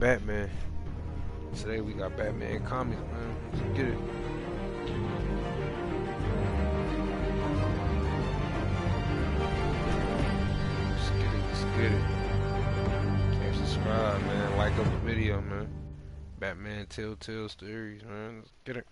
Batman. Today we got Batman comics, man. Let's get it. Let's get it. Can't subscribe, man. Like up the video, man. Batman Telltale Stories, man. Let's get it.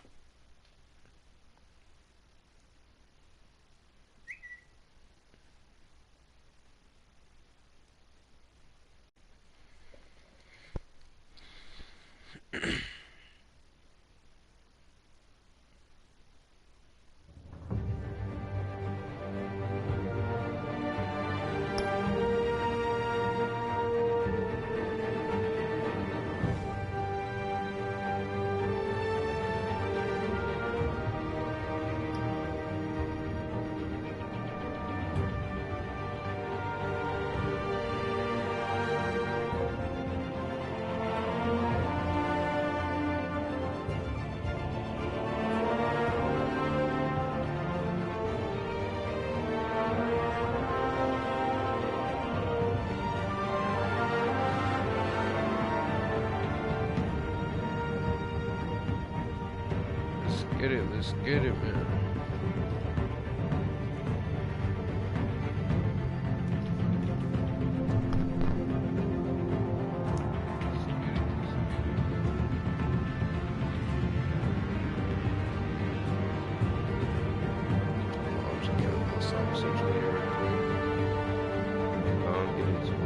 Let's get it, man. I'm just getting my song situated right quick. I'll get into it.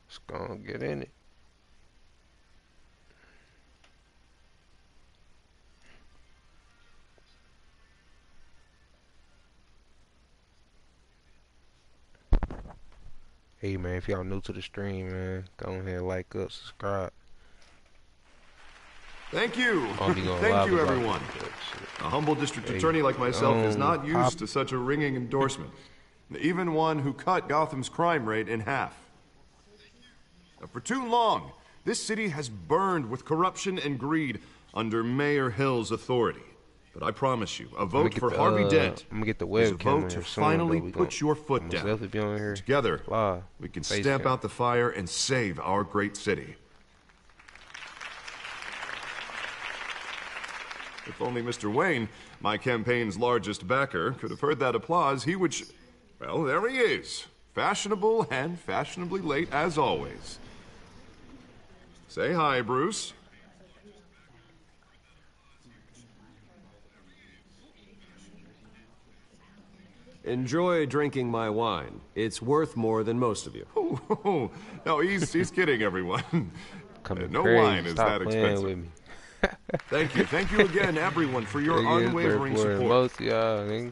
Let's go and get in it. Hey man, if y'all new to the stream, man, go ahead, like up, subscribe. Thank you. Thank you, everyone. A humble district attorney like myself is not used to such a ringing endorsement. Even one who cut Gotham's crime rate in half. For too long, this city has burned with corruption and greed under Mayor Hill's authority. But I promise you, a vote for Harvey Dent is a vote to finally put your foot down. Together, we can stamp out the fire and save our great city. If only Mr. Wayne, my campaign's largest backer, could have heard that applause, he would... Well, there he is. Fashionable and fashionably late, as always. Say hi, Bruce. Enjoy drinking my wine. It's worth more than most of you. Oh, no, he's kidding, everyone. No wine is that expensive. With me. Thank you again, everyone, for your unwavering support. Most y'all,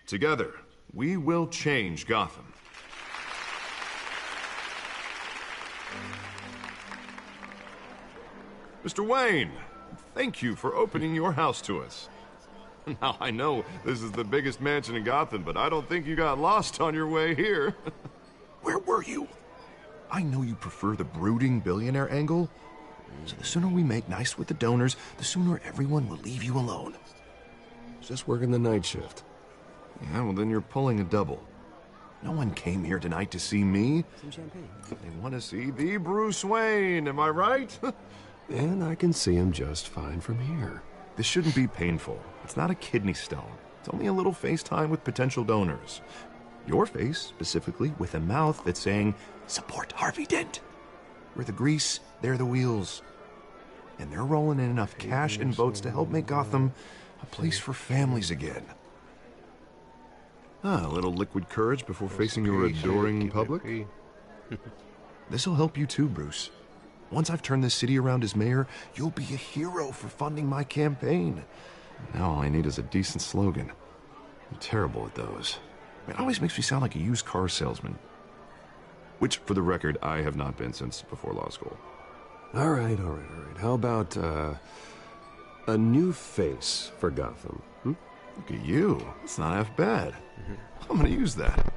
together, we will change Gotham. Mr. Wayne, thank you for opening your house to us. Now, I know this is the biggest mansion in Gotham, but I don't think you got lost on your way here. Where were you? I know you prefer the brooding billionaire angle. So the sooner we make nice with the donors, the sooner everyone will leave you alone. Just working the night shift. Yeah, well then you're pulling a double. No one came here tonight to see me. Some champagne. They want to see the Bruce Wayne, am I right? And I can see him just fine from here. This shouldn't be painful. It's not a kidney stone. It's only a little FaceTime with potential donors. Your face, specifically, with a mouth that's saying, support Harvey Dent. We're the grease, they're the wheels. And they're rolling in enough cash and votes to help make Gotham a place for families again. A little liquid courage before facing your adoring public. This'll help you too, Bruce. Once I've turned this city around as mayor, you'll be a hero for funding my campaign. Now all I need is a decent slogan. I'm terrible at those. It always makes me sound like a used car salesman. Which, for the record, I have not been since before law school. All right. How about, a new face for Gotham? Look at you. It's not half bad. I'm gonna use that.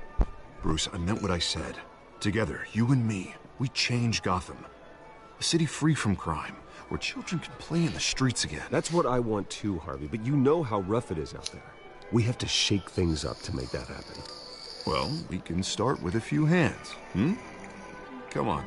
Bruce, I meant what I said. Together, you and me, we change Gotham. A city free from crime, where children can play in the streets again. That's what I want too, Harvey, but you know how rough it is out there. We have to shake things up to make that happen. Well, we can start with a few hands, Come on.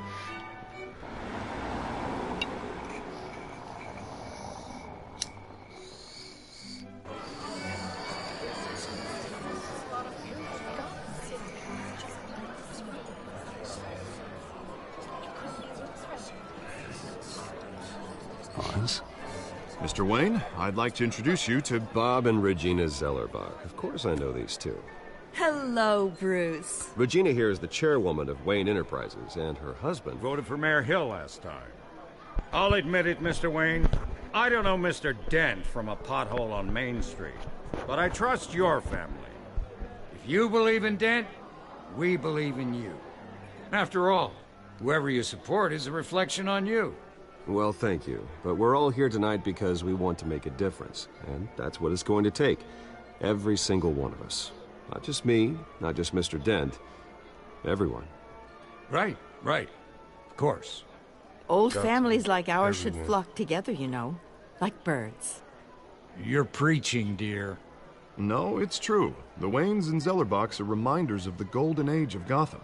Mr. Wayne, I'd like to introduce you to Bob and Regina Zellerbach. Of course I know these two. Hello, Bruce. Regina here is the chairwoman of Wayne Enterprises, and her husband voted for Mayor Hill last time. I'll admit it, Mr. Wayne. I don't know Mr. Dent from a pothole on Main Street, but I trust your family. If you believe in Dent, we believe in you. After all, whoever you support is a reflection on you. Well, thank you. But we're all here tonight because we want to make a difference. And that's what it's going to take. Every single one of us. Not just me, not just Mr. Dent. Everyone. Right. Of course. Old families like ours should flock together, you know. Like birds. You're preaching, dear. No, it's true. The Waynes and Zellerbachs are reminders of the golden age of Gotham.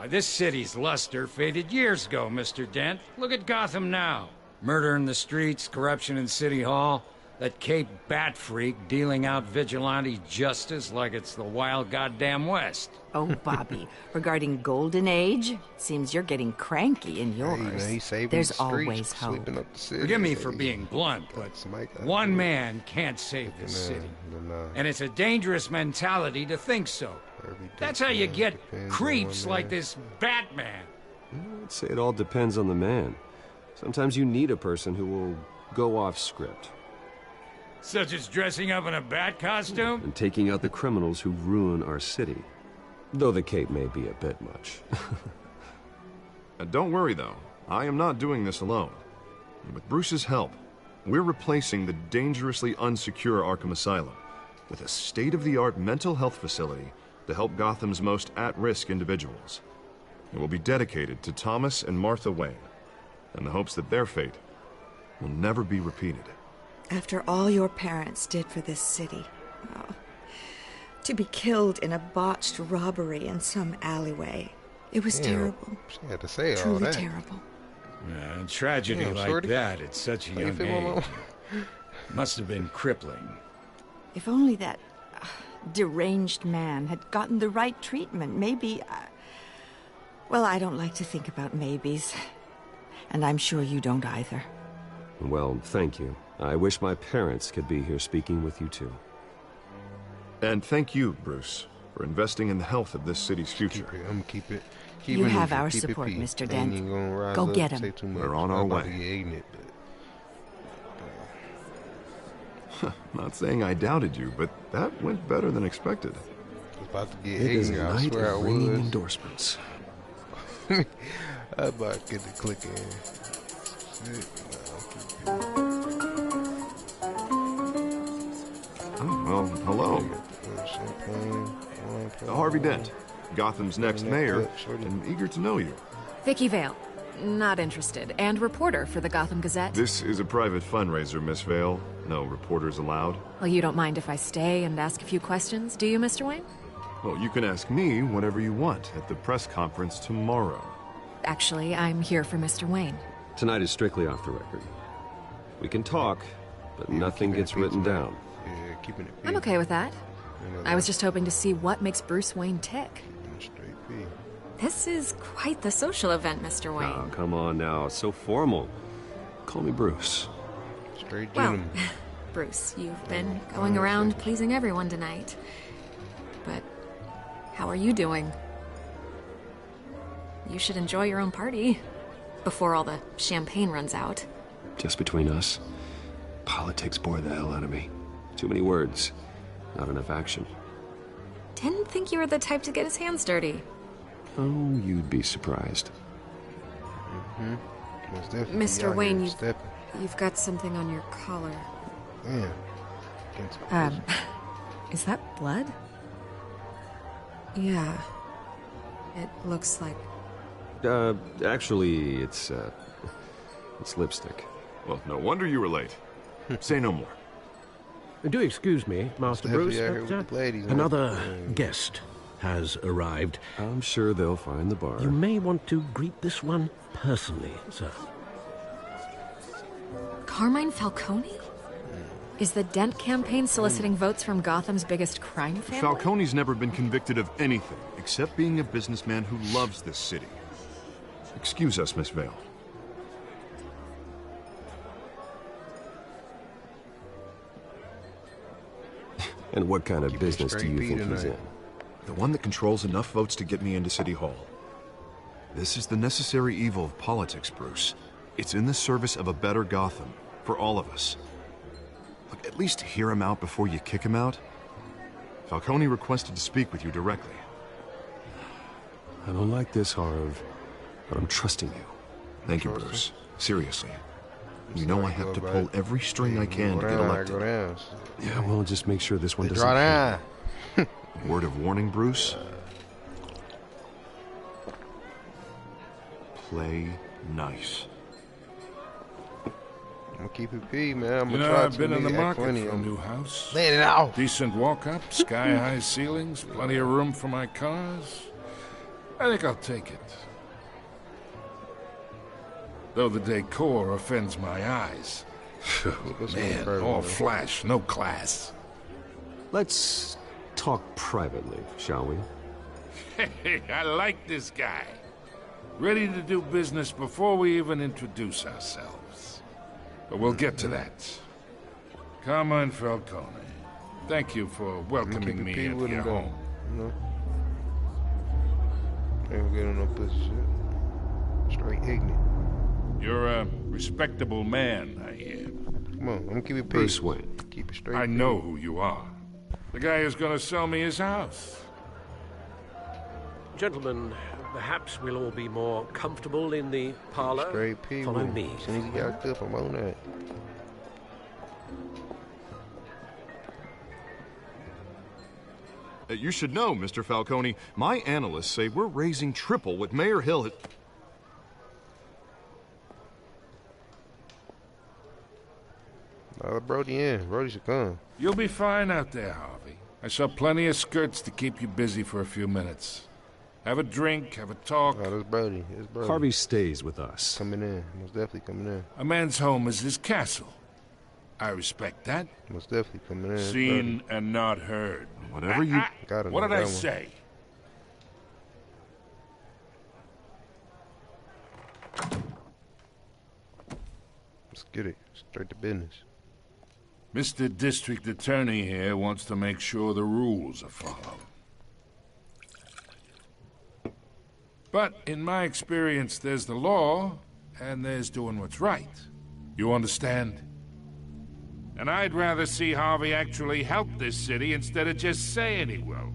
This city's luster faded years ago, Mr. Dent. Look at Gotham now. Murder in the streets, corruption in City Hall, that Cape Bat freak dealing out vigilante justice like it's the wild goddamn West. Oh, Bobby, regarding Golden Age, seems you're getting cranky in yours. There's always hope. Forgive me for being blunt, but one man can't save this city. And it's a dangerous mentality to think so. That's how you get creeps like this Batman. I'd say it all depends on the man. Sometimes you need a person who will go off script. Such as dressing up in a bat costume? And taking out the criminals who ruin our city. Though the cape may be a bit much. Don't worry, though. I am not doing this alone. With Bruce's help, we're replacing the dangerously unsecure Arkham Asylum with a state-of-the-art mental health facility to help Gotham's most at-risk individuals. It will be dedicated to Thomas and Martha Wayne, in the hopes that their fate will never be repeated. After all your parents did for this city, to be killed in a botched robbery in some alleyway, it was terrible. She had to say Truly all that. Terrible. A tragedy like shorty. that at such a young age must have been crippling. If only that deranged man had gotten the right treatment, maybe... Well, I don't like to think about maybes. And I'm sure you don't either. Well, thank you. I wish my parents could be here speaking with you too. And thank you, Bruce, for investing in the health of this city's future. I'm gonna keep it. You have our support, Mr. Dent. Go get him. We're on our way. Not saying I doubted you, but that went better than expected. About to get It is a ignorant, I night swear I of ringing was. endorsements. I'm about to get the click in. Oh, well, hello. Harvey Dent, Gotham's next mayor, and eager to know you. Vicky Vale. Not interested. And reporter for the Gotham Gazette. This is a private fundraiser, Miss Vale. No reporters allowed. Well, you don't mind if I stay and ask a few questions, do you, Mr. Wayne? Well, you can ask me whatever you want at the press conference tomorrow. Actually, I'm here for Mr. Wayne. Tonight is strictly off the record. We can talk, but nothing gets written down. Yeah, keeping it I'm okay with that. I was just hoping to see what makes Bruce Wayne tick. Straight P. This is quite the social event, Mr. Wayne. Oh, come on now. It's so formal. Call me Bruce. Straight Well, gentleman. Bruce, you've been going around pleasing everyone tonight. But how are you doing? You should enjoy your own party before all the champagne runs out. Just between us, politics bore the hell out of me. Too many words, not enough action. Didn't think you were the type to get his hands dirty. Oh, you'd be surprised. Most definitely Mr. out Wayne, here stepping. you've got something on your collar. Damn. Against the Is that blood? Yeah. It looks like... Actually, it's lipstick. Well, no wonder you were late. Say no more. Do excuse me, Master Bruce, definitely out here but with the ladies, another guest has arrived. I'm sure they'll find the bar. You may want to greet this one personally, sir. Carmine Falcone? Is the Dent campaign soliciting votes from Gotham's biggest crime family? Falcone's never been convicted of anything except being a businessman who loves this city. Excuse us, Miss Vale. And what kind of Keep it business do straight you beat think he's in? tonight. The one that controls enough votes to get me into City Hall. This is the necessary evil of politics, Bruce. It's in the service of a better Gotham, for all of us. Look, at least hear him out before you kick him out. Falcone requested to speak with you directly. I don't like this, Harv, but I'm trusting you. Thank you, Bruce. Seriously. You know I have to pull every string I can to get elected. Go down. Yeah, well, just make sure this one doesn't... Draw down. Word of warning, Bruce? Play nice. I'm gonna keep it P, man. I'm You gonna know, try I've to been in the act market funny. for a I'm new house. laying it out. Decent walk-up, sky-high ceilings, plenty of room for my cars. I think I'll take it. Though the decor offends my eyes. Man, all flash, no class. Let's talk privately, shall we? Hey, I like this guy. Ready to do business before we even introduce ourselves. But we'll get to that. Carmine Falcone, thank you for welcoming me P into with your him, though. home. You know? Ain't get on no pussy shit. Straight ignorant. You're a respectable man, I hear. Come on, I'm gonna keep it P. Bruce Wayne. Keep it straight. I know who you are. The guy who's gonna sell me his house. Gentlemen, perhaps we'll all be more comfortable in the parlor. Straight P. Follow with him. me. As soon as he got clip, I'm on that. You should know, Mr. Falcone, my analysts say we're raising triple what Mayor Hill had... Let Brody in. Brody should come. You'll be fine out there, Harvey. I saw plenty of skirts to keep you busy for a few minutes. Have a drink, have a talk. Oh, that's Brody. It's Brody. Harvey stays with us. Coming in. Most definitely coming in. A man's home is his castle. I respect that. Most definitely coming in. It's Seen and not heard. Whatever you... Got him. What did I That one. say? Let's get it. Straight to business. Mr. District Attorney here wants to make sure the rules are followed. But in my experience, there's the law, and there's doing what's right. You understand? And I'd rather see Harvey actually help this city instead of just saying he will.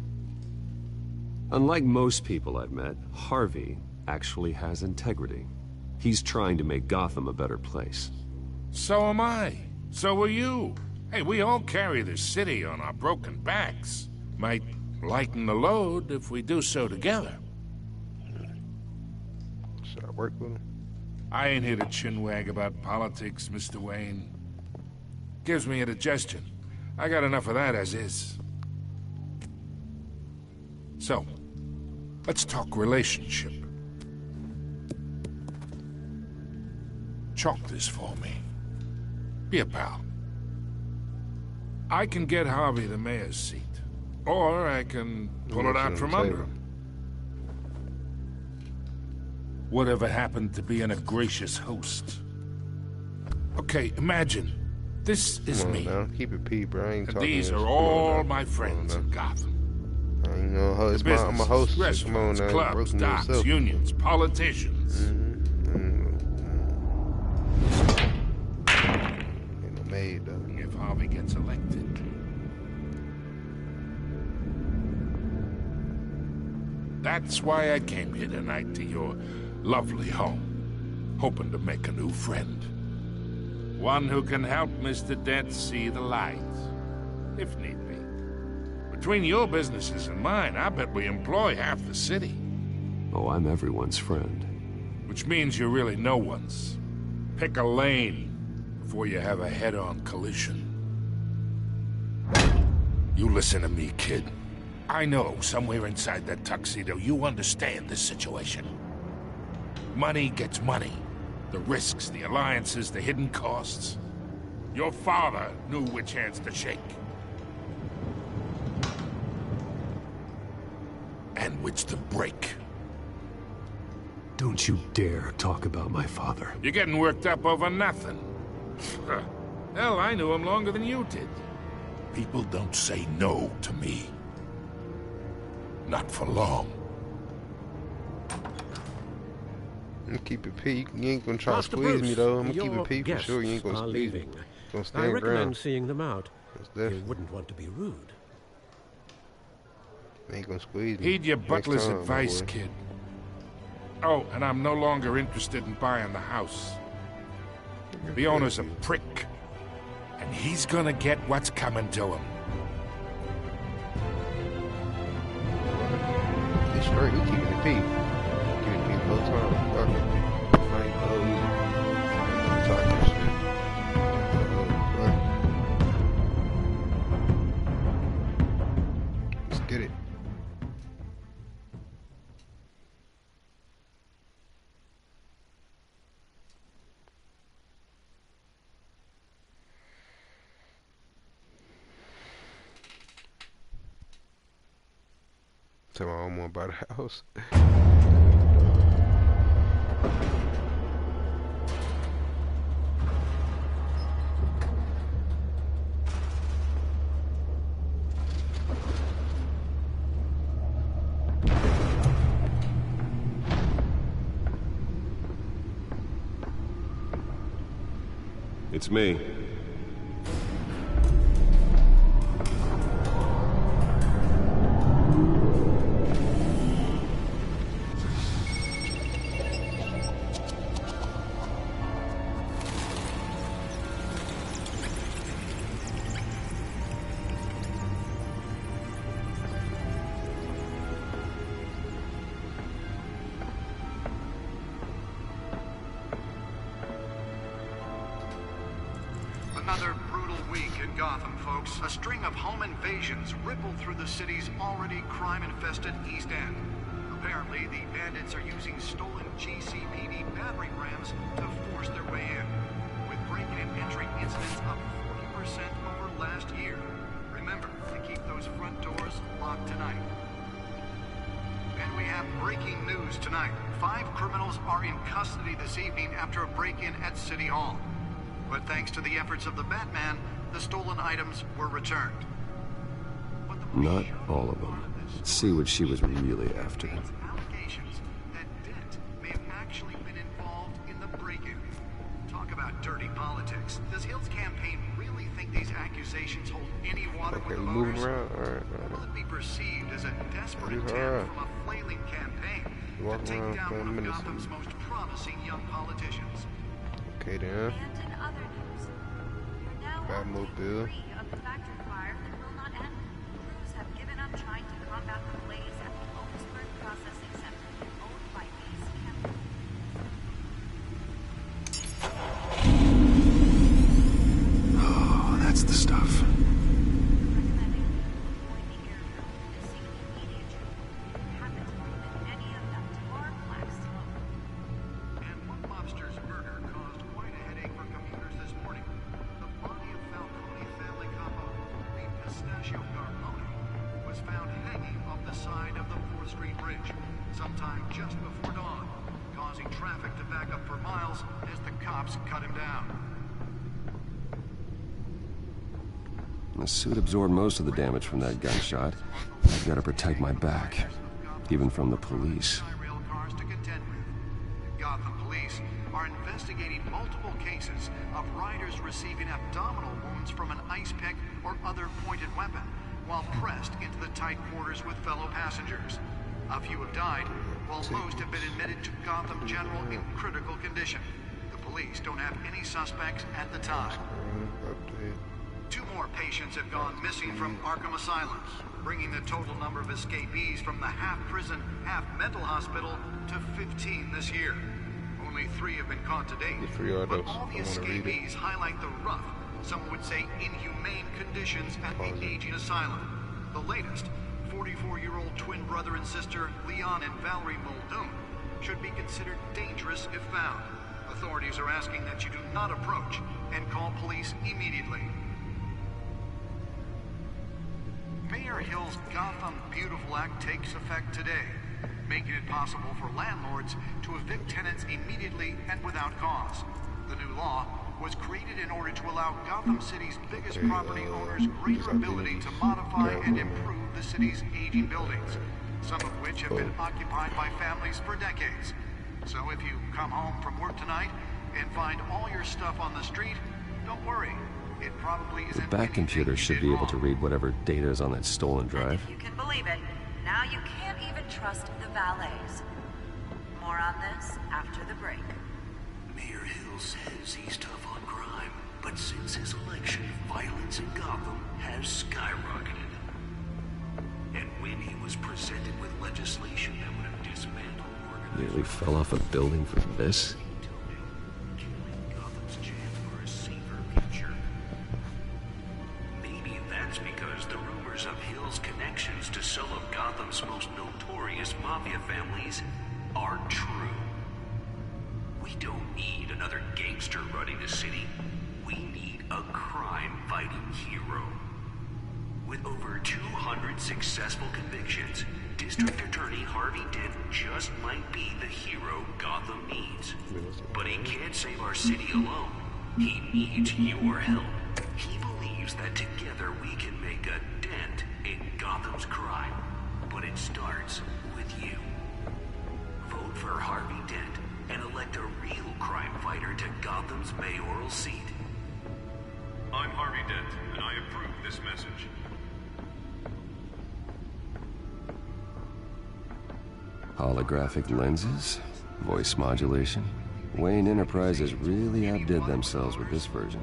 Unlike most people I've met, Harvey actually has integrity. He's trying to make Gotham a better place. So am I. So are you. Hey, we all carry this city on our broken backs. Might lighten the load if we do so together. Should I work with him? I ain't here to chinwag about politics, Mr. Wayne. Gives me indigestion. I got enough of that as is. So, let's talk relationship. Chalk this for me. Be a pal. I can get Harvey the mayor's seat. Or I can pull it out from under him. Whatever happened to being a gracious host? Okay, imagine. This is me. Now. Keep it P, bro. I ain't and these are all my friends in Gotham. I ain't no host. I'm a host. Come on now. Clubs, docks, unions, politicians. Ain't no maid, though. If Harvey gets elected. That's why I came here tonight to your lovely home, hoping to make a new friend. One who can help Mr. Dent see the light, if need be. Between your businesses and mine, I bet we employ half the city. Oh, I'm everyone's friend. Which means you're really no one's. Pick a lane before you have a head-on collision. You listen to me, kid. I know somewhere inside that tuxedo you understand this situation. Money gets money. The risks, the alliances, the hidden costs. Your father knew which hands to shake. And which to break. Don't you dare talk about my father. You're getting worked up over nothing. Hell, I knew him longer than you did. People don't say no to me. Not for long. I'm gonna keep it P. You ain't gonna try to squeeze me though. I'm gonna keep it P for sure. You ain't gonna squeeze me. Gonna stand I recommend ground. seeing them out. You wouldn't want to be rude. Ain't gonna squeeze me. Heed your butler's time, advice, kid. Oh, and I'm no longer interested in buying the house. The owner's a prick. And he's gonna get what's coming to him. It's straight. We keeping it P. Keeping it P the whole time. Fuck it. I ain't talking shit. Let's get it. Tell my mom about the house. It's me. Another brutal week in Gotham, folks. A string of home invasions rippled through the city's already crime-infested East End. Apparently, the bandits are using stolen GCPD battering rams to force their way in, with break-in and entry incidents up 40% over last year. Remember to keep those front doors locked tonight. And we have breaking news tonight. 5 criminals are in custody this evening after a break-in at City Hall. But thanks to the efforts of the Batman, the stolen items were returned. Not all of them. Let's see what she was really after. Allegations that Dent may have actually been involved in the break-in. Talk about dirty politics. Does Hill's campaign really think these accusations hold any water with the voters? Moving around. All right. Or will it be perceived as a desperate attempt from a flailing campaign to take down one of Gotham's most promising young politicians? Okay then. Batmobile. Of the factory fire that will not end. Crews have given up trying to combat the blaze at the Otisburg Processing Center owned by Ace Chemical. the stuff. Sometime just before dawn, causing traffic to back up for miles as the cops cut him down. The suit absorbed most of the damage from that gunshot. I've got to protect my back, even from the police. Gotham police are investigating multiple cases of riders receiving abdominal wounds from an ice pick or other pointed weapon while pressed into the tight quarters with fellow passengers. A few have died, while most have been admitted to Gotham General in critical condition. The police don't have any suspects at the time. 2 more patients have gone missing from Arkham Asylum, bringing the total number of escapees from the half-prison, half-mental hospital to 15 this year. Only 3 have been caught to date, but all the escapees highlight the rough, some would say inhumane conditions at the aging asylum. The latest, 44-year-old twin brother and sister Leon and Valerie Muldoon should be considered dangerous if found. Authorities are asking that you do not approach and call police immediately. Mayor Hill's Gotham Beautiful Act takes effect today, making it possible for landlords to evict tenants immediately and without cause. The new law was created in order to allow Gotham City's biggest property owners greater ability to modify and improve the city's aging buildings, some of which have been occupied by families for decades. So if you come home from work tonight and find all your stuff on the street, don't worry. It probably isn't. The back computer should be able to read whatever data is on that stolen drive. If you can believe it, now you can't even trust the valets. More on this after the break. Mayor Hill says he's tough on crime, but since his election, violence in Gotham has skyrocketed. And when he was presented with legislation that would have dismantled organized... Nearly fell off a building for this? Killing Gotham's chance for a safer future. Maybe that's because the rumors of Hill's connections to some of Gotham's most notorious mafia families are true. We don't need another gangster running the city. We need a crime-fighting hero. With over 200 successful convictions, District Attorney Harvey Dent just might be the hero Gotham needs. But he can't save our city alone. He needs your help. He believes that together we can make a dent in Gotham's crime. But it starts with you. Vote for Harvey Dent and elect a real crime fighter to Gotham's mayoral seat. I'm Harvey Dent, and I approve this message. Holographic lenses, voice modulation. Wayne Enterprises really outdid themselves with this version.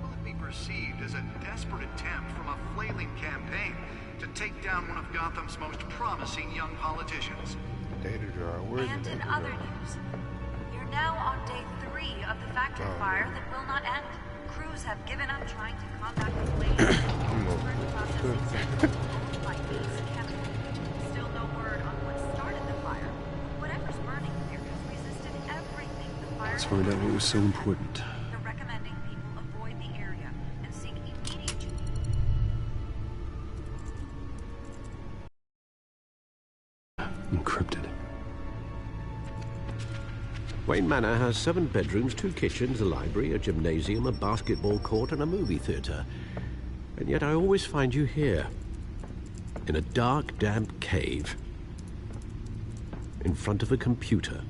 Will it be perceived as a desperate attempt from a flailing campaign to take down one of Gotham's most promising young politicians? Data drawer, where's the And in data other drawer? news, you're now on day 3 of the factory fire that will not end. Crews have given up trying to combat the flames. Still no word on what started the fire. Whatever's burning here has resisted everything the fire. Let's find out what was so important. They're recommending people avoid the area and seek immediate. Encrypted. Wayne Manor has 7 bedrooms, 2 kitchens, a library, a gymnasium, a basketball court, and a movie theater. And yet I always find you here, in a dark, damp cave, in front of a computer.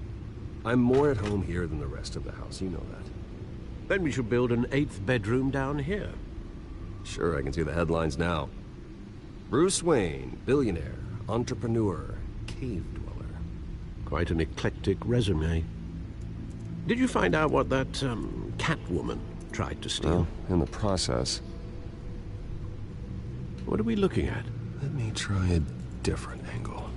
I'm more at home here than the rest of the house, you know that. Then we should build an 8th bedroom down here. Sure, I can see the headlines now. Bruce Wayne, billionaire, entrepreneur, cave dweller. Quite an eclectic resume. Did you find out what that, Catwoman tried to steal? Well, in the process. What are we looking at? Let me try a different angle.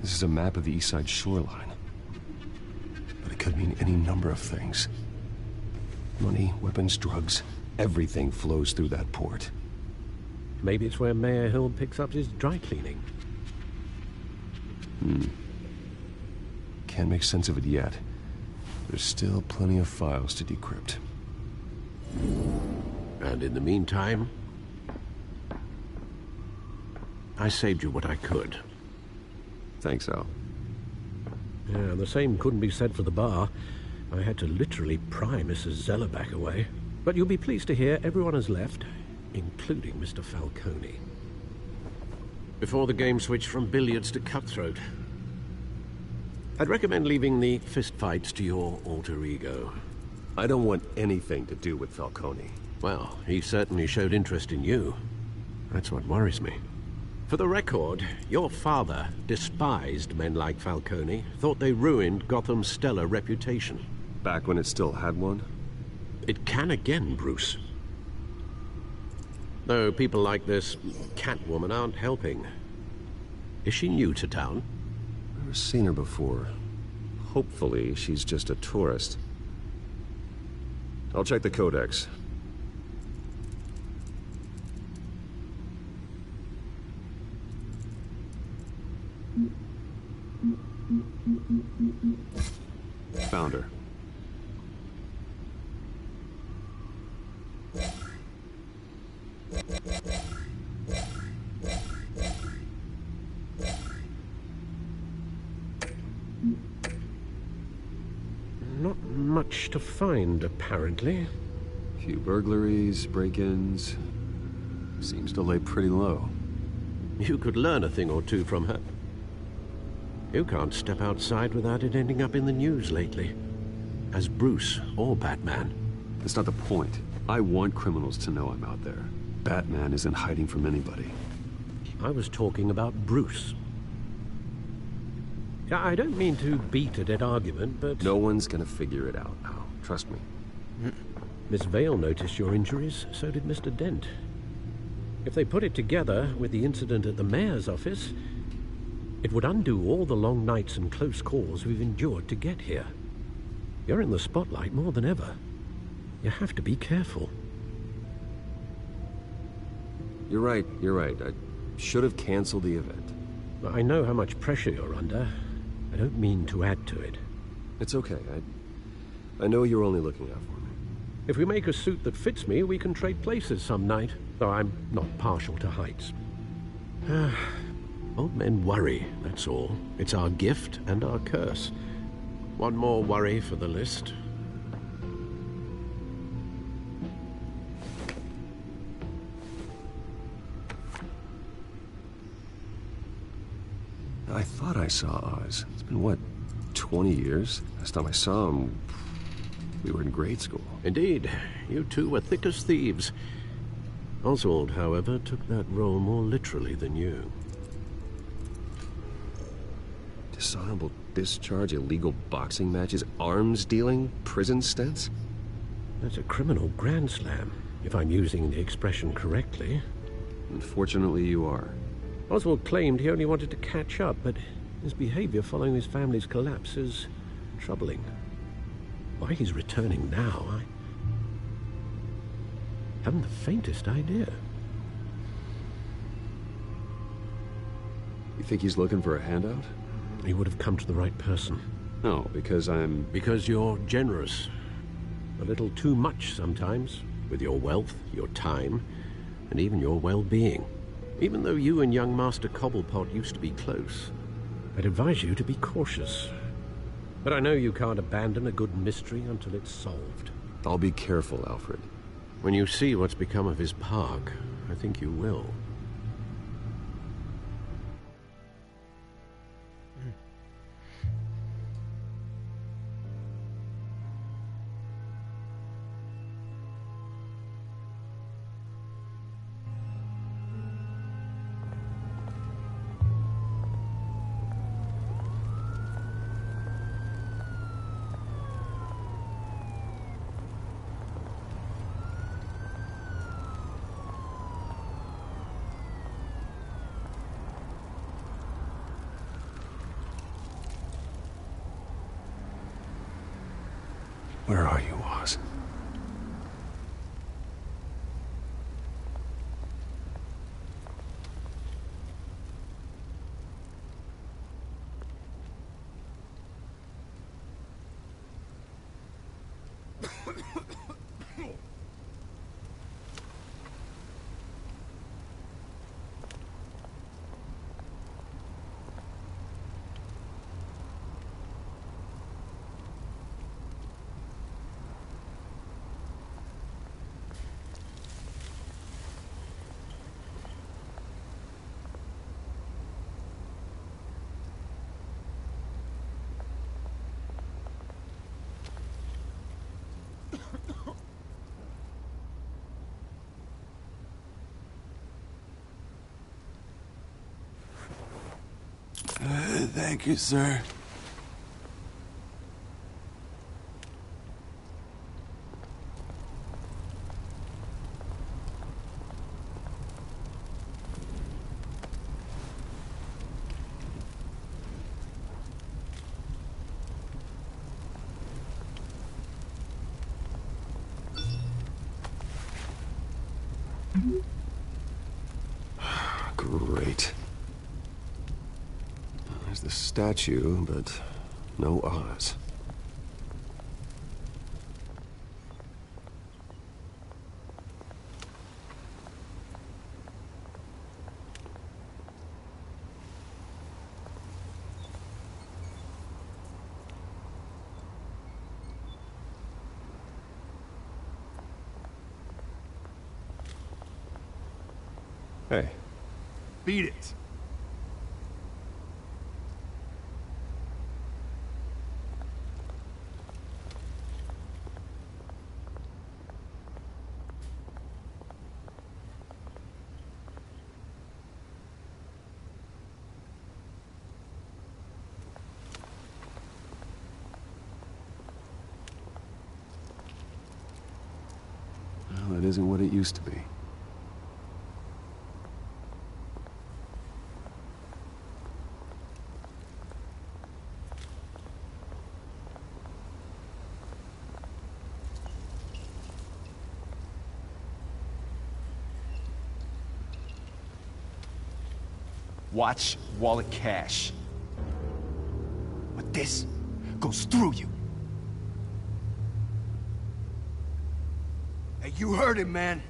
This is a map of the east side shoreline. But it could mean any number of things. Money, weapons, drugs, everything flows through that port. Maybe it's where Mayor Hill picks up his dry cleaning. Can't make sense of it yet. There's still plenty of files to decrypt. And in the meantime, I saved you what I could. Thanks, Al. Yeah, the same couldn't be said for the bar. I had to literally pry Mrs. Zellerback away. But you'll be pleased to hear everyone has left, including Mr. Falcone. Before the game switched from billiards to cutthroat. I'd recommend leaving the fistfights to your alter ego. I don't want anything to do with Falcone. Well, he certainly showed interest in you. That's what worries me. For the record, your father despised men like Falcone, thought they ruined Gotham's stellar reputation. Back when it still had one? It can again, Bruce. Though people like this Catwoman aren't helping. Is she new to town? Never seen her before. Hopefully, she's just a tourist. I'll check the codex. Found her. Not much to find, apparently. Few burglaries, break-ins. Seems to lay pretty low. You could learn a thing or two from her. You can't step outside without it ending up in the news lately. As Bruce or Batman. That's not the point. I want criminals to know I'm out there. Batman isn't hiding from anybody. I was talking about Bruce. I don't mean to beat a dead argument, but... No one's gonna figure it out now. Trust me. Miss Vale noticed your injuries, so did Mr. Dent. If they put it together with the incident at the mayor's office, it would undo all the long nights and close calls we've endured to get here. You're in the spotlight more than ever. You have to be careful. You're right. I should have canceled the event. I know how much pressure you're under. I don't mean to add to it. It's okay. I know you're only looking out for me. If we make a suit that fits me, we can trade places some night. Though I'm not partial to heights. Old men worry, that's all. It's our gift and our curse. One more worry for the list. I thought I saw Oz. It's been, what, 20 years? Last time I saw him, we were in grade school. Indeed. You two were thick as thieves. Oswald, however, took that role more literally than you. Dishonorable discharge, illegal boxing matches, arms dealing, prison stints? That's a criminal grand slam, if I'm using the expression correctly. Unfortunately, you are. Oswald claimed he only wanted to catch up, but his behavior following his family's collapse is troubling. Why he's returning now, I haven't the faintest idea. You think he's looking for a handout? He would have come to the right person. No, because I'm... Because you're generous. A little too much sometimes, with your wealth, your time, and even your well-being. Even though you and young Master Cobblepot used to be close, I'd advise you to be cautious. But I know you can't abandon a good mystery until it's solved. I'll be careful, Alfred. When you see what's become of his park, I think you will. Where are you, Oz? Thank you, sir. Great. There's the statue, but no Oz. Hey. Beat it. Well, it isn't what it used to be. Watch wallet cash. But this goes through you. Hey, you heard him, man.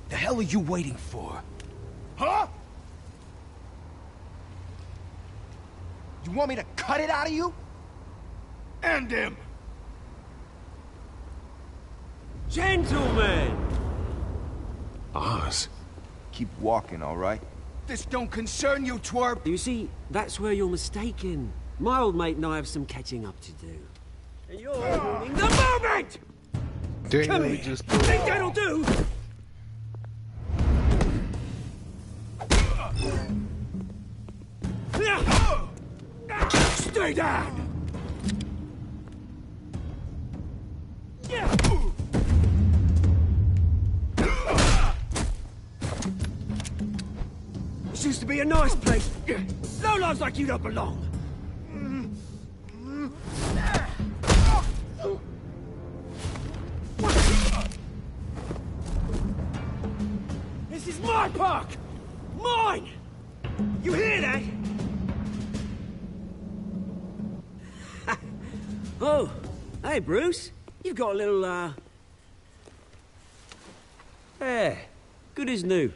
The hell are you waiting for? Huh? You want me to cut it out of you? End him! Gentlemen! Oz. Keep walking, all right? This don't concern you, twerp! You see, that's where you're mistaken. My old mate and I have some catching up to do. And you're ruining the moment! Damn, Come we here! just Think that'll do? Stay down! This used to be a nice place. Lowlifes like you don't belong. This is my park! Mine! You hear that? Oh, hey, Bruce. You've got a little, yeah, good as new.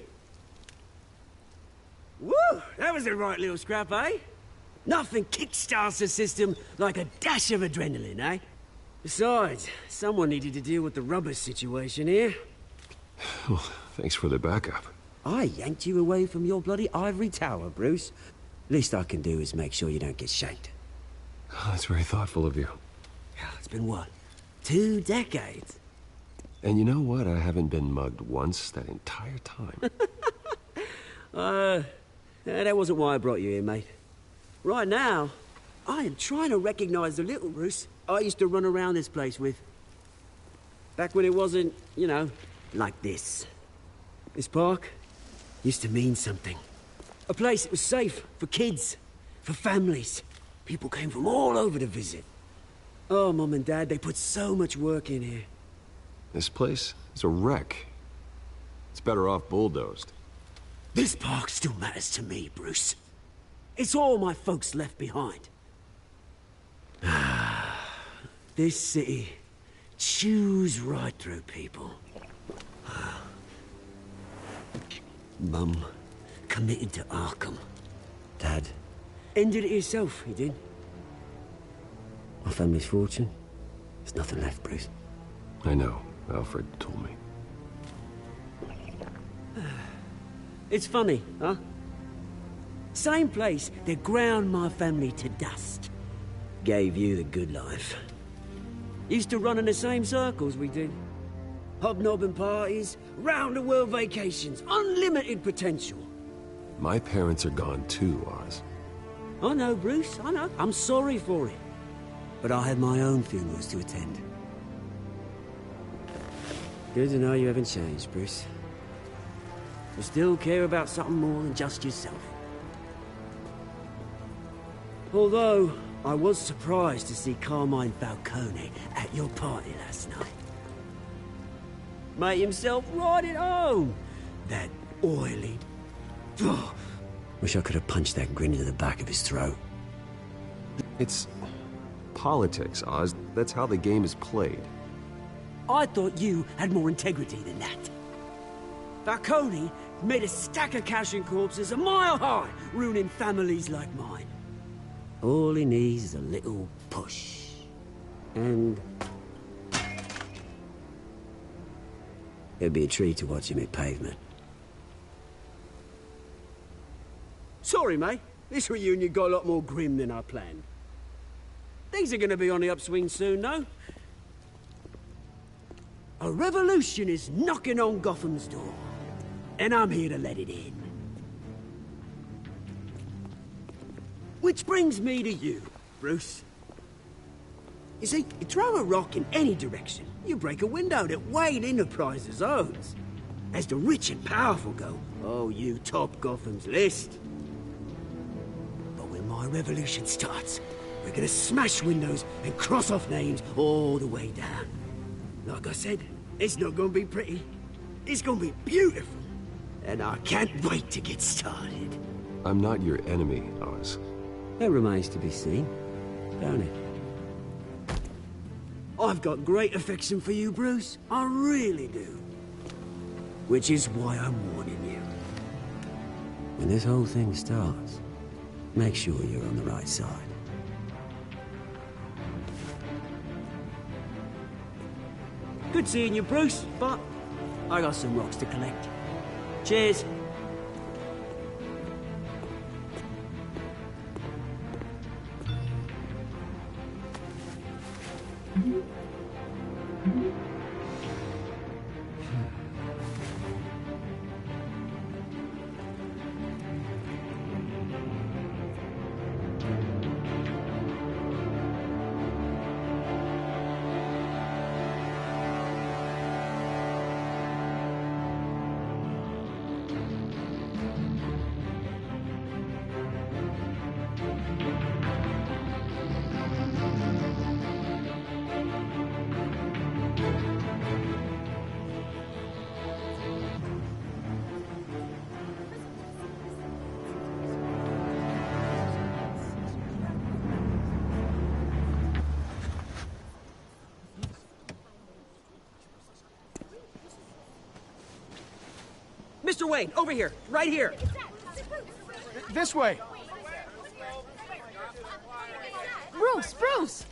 Woo! That was a right little scrap, eh? Nothing kickstarts the system like a dash of adrenaline, eh? Besides, someone needed to deal with the rubber situation here. Well, thanks for the backup. I yanked you away from your bloody ivory tower, Bruce. Least I can do is make sure you don't get shanked. Oh, that's very thoughtful of you. It's been what? 2 decades? And you know what? I haven't been mugged once that entire time. That wasn't why I brought you here, mate. Right now, I am trying to recognize the little Bruce I used to run around this place with. Back when it wasn't, you know, like this. This park used to mean something. A place that was safe for kids, for families. People came from all over to visit. Oh, Mom and Dad, they put so much work in here. This place is a wreck. It's better off bulldozed. This park still matters to me, Bruce. It's all my folks left behind. This city chews right through people. Mum committed to Arkham. Dad ended it himself, he did. My family's fortune, there's nothing left, Bruce. I know. Alfred told me. It's funny, huh? Same place that ground my family to dust. Gave you the good life. Used to run in the same circles we did. Hobnobbing parties, round-the-world vacations, unlimited potential. My parents are gone too, Oz. I know, Bruce, I know. I'm sorry for it. But I had my own funerals to attend. Good to know you haven't changed, Bruce. You still care about something more than just yourself. Although, I was surprised to see Carmine Falcone at your party last night. Made himself right at home. That oily... Oh, wish I could have punched that grin into the back of his throat. It's politics, Oz. That's how the game is played. I thought you had more integrity than that. Falcone made a stack of cash and corpses a mile high, ruining families like mine. All he needs is a little push. And... it'd be a treat to watch him hit pavement. Sorry, mate. This reunion got a lot more grim than I planned. Things are gonna be on the upswing soon, though. A revolution is knocking on Gotham's door. And I'm here to let it in. Which brings me to you, Bruce. You see, you throw a rock in any direction, you break a window that Wayne Enterprises owns. As the rich and powerful go, oh, you top Gotham's list. But when my revolution starts, we're gonna smash windows and cross off names all the way down. Like I said, it's not gonna be pretty. It's gonna be beautiful. And I can't wait to get started. I'm not your enemy, Oz. That remains to be seen, don't it? I've got great affection for you, Bruce. I really do. Which is why I'm warning you. When this whole thing starts, make sure you're on the right side. Good seeing you, Bruce, but I got some rocks to collect. Cheers. Mr. Wayne, over here, right here. This way. Bruce!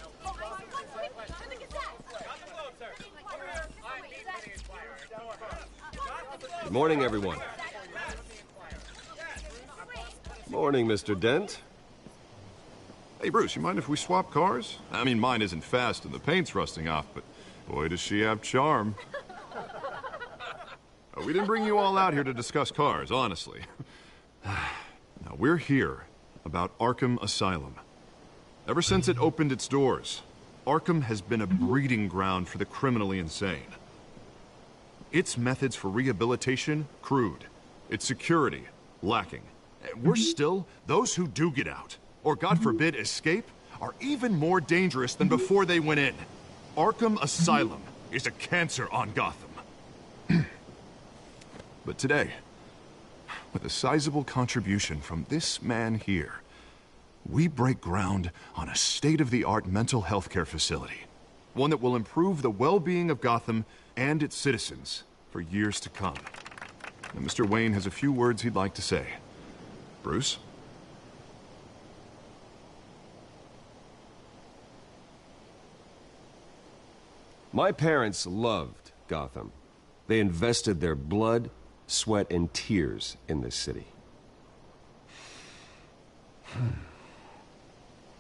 Good morning, everyone. Morning, Mr. Dent. Hey, Bruce, you mind if we swap cars? I mean, mine isn't fast and the paint's rusting off, but boy, does she have charm. We didn't bring you all out here to discuss cars, honestly. Now, we're here about Arkham Asylum. Ever since it opened its doors, Arkham has been a breeding ground for the criminally insane. Its methods for rehabilitation, crude. Its security, lacking. Worse still, those who do get out, or God forbid, escape, are even more dangerous than before they went in. Arkham Asylum is a cancer on Gotham. But today, with a sizable contribution from this man here, we break ground on a state-of-the-art mental health care facility. One that will improve the well-being of Gotham and its citizens for years to come. Now, Mr. Wayne has a few words he'd like to say. Bruce? My parents loved Gotham. They invested their blood, sweat, and tears in this city.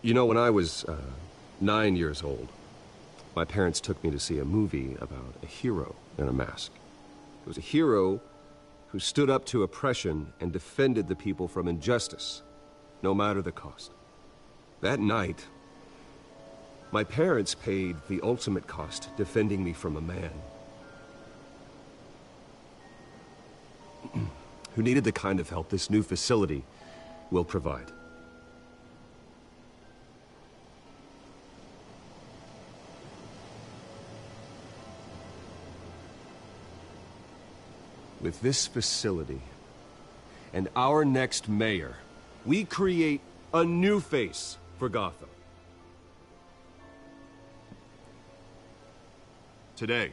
You know, when I was 9 years old, my parents took me to see a movie about a hero in a mask. It was a hero who stood up to oppression and defended the people from injustice, no matter the cost. That night, my parents paid the ultimate cost defending me from a man who needed the kind of help this new facility will provide. With this facility and our next mayor, we create a new face for Gotham. Today,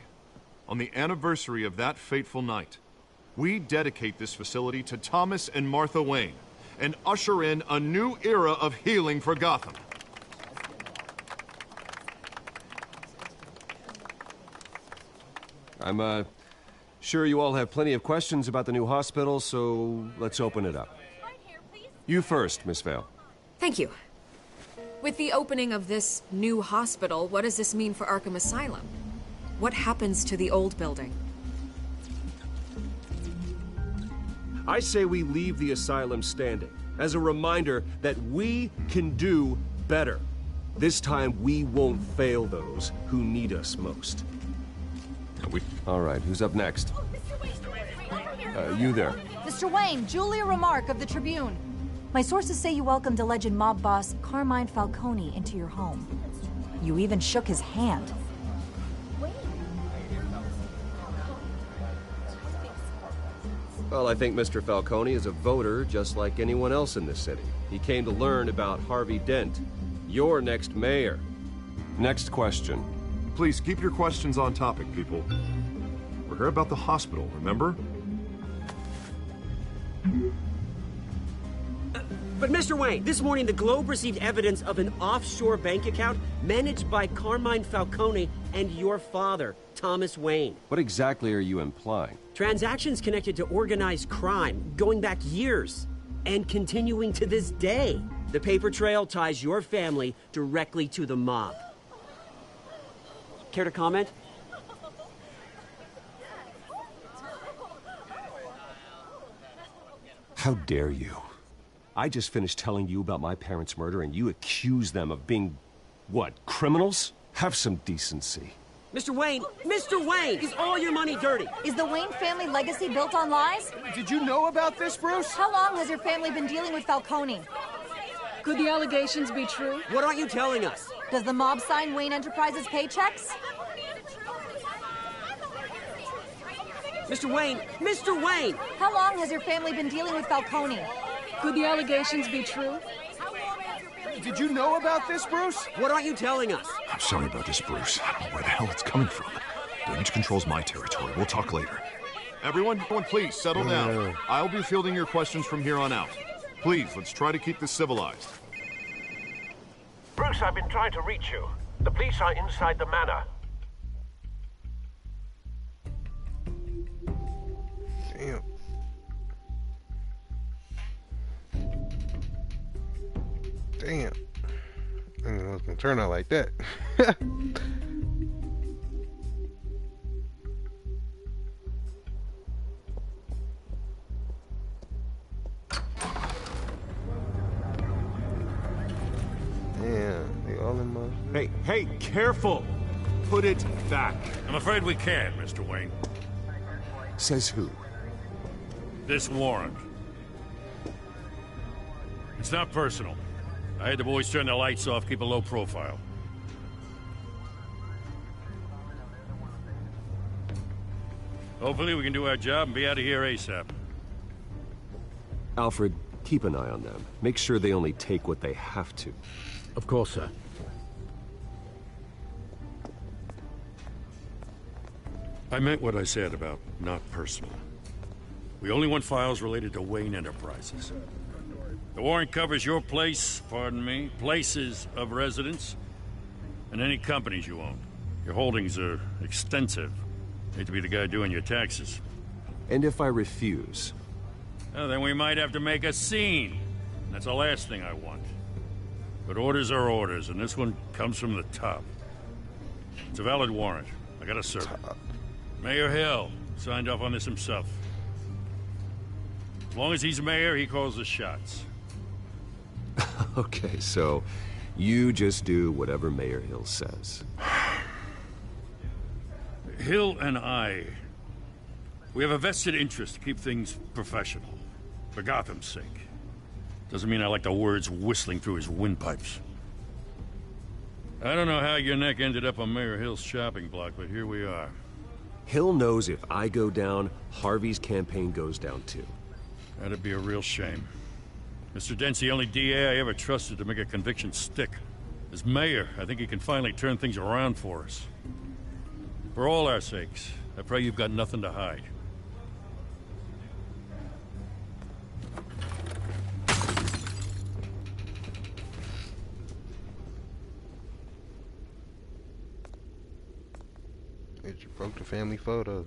on the anniversary of that fateful night, we dedicate this facility to Thomas and Martha Wayne and usher in a new era of healing for Gotham. I'm sure you all have plenty of questions about the new hospital, so let's open it up. You first, Miss Vale. Thank you. With the opening of this new hospital, what does this mean for Arkham Asylum? What happens to the old building? I say we leave the asylum standing as a reminder that we can do better. This time we won't fail those who need us most. All right, who's up next? You there. Mr. Wayne, Julia Remark of the Tribune. My sources say you welcomed alleged mob boss Carmine Falcone into your home. You even shook his hand. Well, I think Mr. Falcone is a voter just like anyone else in this city. He came to learn about Harvey Dent, your next mayor. Next question. Please keep your questions on topic, people. We're here about the hospital, remember? But Mr. Wayne, this morning the Globe received evidence of an offshore bank account managed by Carmine Falcone and your father, Thomas Wayne. What exactly are you implying? Transactions connected to organized crime, going back years, and continuing to this day. The paper trail ties your family directly to the mob. Care to comment? How dare you? I just finished telling you about my parents' murder and you accuse them of being, what, criminals? Have some decency. Mr. Wayne, is all your money dirty? Is the Wayne family legacy built on lies? Did you know about this, Bruce? How long has your family been dealing with Falcone? Could the allegations be true? What aren't you telling us? Does the mob sign Wayne Enterprises paychecks? Mr. Wayne! How long has your family been dealing with Falcone? Could the allegations be true? Did you know about this, Bruce? What aren't you telling us? I'm sorry about this, Bruce. I don't know where the hell it's coming from. Damage control's my territory. We'll talk later. Everyone, please, settle down. I'll be fielding your questions from here on out. Please, let's try to keep this civilized. Bruce, I've been trying to reach you. The police are inside the manor. Damn. Damn. I didn't know it was gonna turn out like that. Damn, they all in my... Hey, careful! Put it back. I'm afraid we can't, Mr. Wayne. Says who? This warrant. It's not personal. I had the boys turn the lights off, keep a low profile. Hopefully we can do our job and be out of here ASAP. Alfred, keep an eye on them. Make sure they only take what they have to. Of course, sir. I meant what I said about not personal. We only want files related to Wayne Enterprises. The warrant covers your place, pardon me, places of residence, and any companies you own. Your holdings are extensive. Hate to be the guy doing your taxes. And if I refuse? Well, then we might have to make a scene. That's the last thing I want. But orders are orders, and this one comes from the top. It's a valid warrant. I gotta serve it. Mayor Hill signed off on this himself. As long as he's mayor, he calls the shots. Okay, so you just do whatever Mayor Hill says. Hill and we have a vested interest to keep things professional. For Gotham's sake. Doesn't mean I like the words whistling through his windpipes. I don't know how your neck ended up on Mayor Hill's shopping block, but here we are. Hill knows if I go down, Harvey's campaign goes down too. That'd be a real shame. Mr. Dent's the only DA I ever trusted to make a conviction stick. As mayor, I think he can finally turn things around for us. For all our sakes, I pray you've got nothing to hide. You broke the family photo.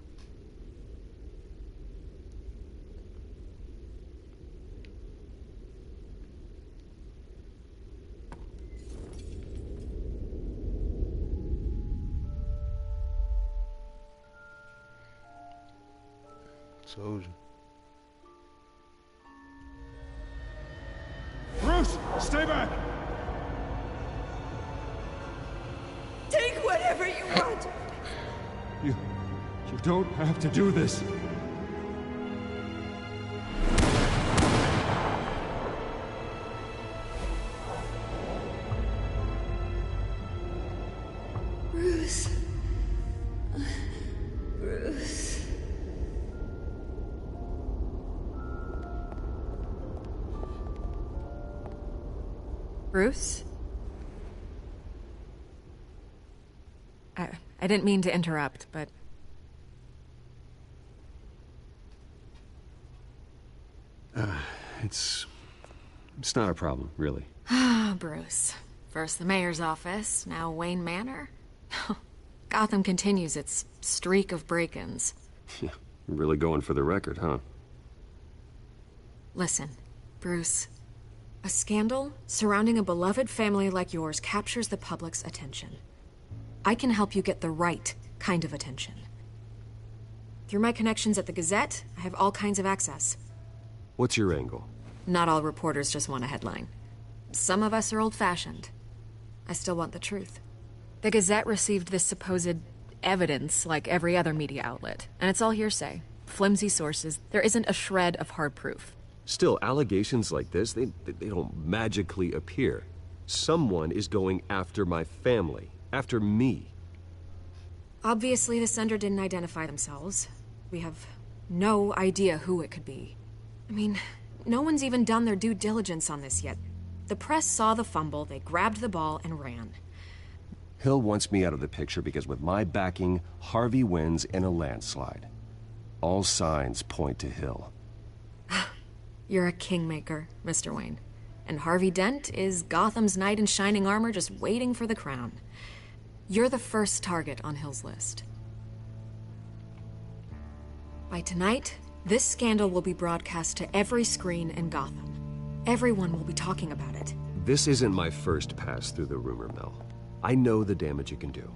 Soldier. Bruce, stay back! Take whatever you want. You don't have to do this. Bruce. Bruce. Bruce? I didn't mean to interrupt, but... It's not a problem, really. Ah, Bruce. First the mayor's office, now Wayne Manor. Gotham continues its streak of break-ins. Yeah, you're really going for the record, huh? Listen, Bruce. A scandal surrounding a beloved family like yours captures the public's attention. I can help you get the right kind of attention. Through my connections at the Gazette, I have all kinds of access. What's your angle? Not all reporters just want a headline. Some of us are old-fashioned. I still want the truth. The Gazette received this supposed evidence like every other media outlet, and it's all hearsay. Flimsy sources. There isn't a shred of hard proof. Still, allegations like this, they don't magically appear. Someone is going after my family. After me. Obviously, the sender didn't identify themselves. We have no idea who it could be. I mean, no one's even done their due diligence on this yet. The press saw the fumble, they grabbed the ball and ran. Hill wants me out of the picture because with my backing, Harvey wins in a landslide. All signs point to Hill. You're a kingmaker, Mr. Wayne. And Harvey Dent is Gotham's knight in shining armor just waiting for the crown. You're the first target on Hill's list. By tonight, this scandal will be broadcast to every screen in Gotham. Everyone will be talking about it. This isn't my first pass through the rumor mill. I know the damage it can do.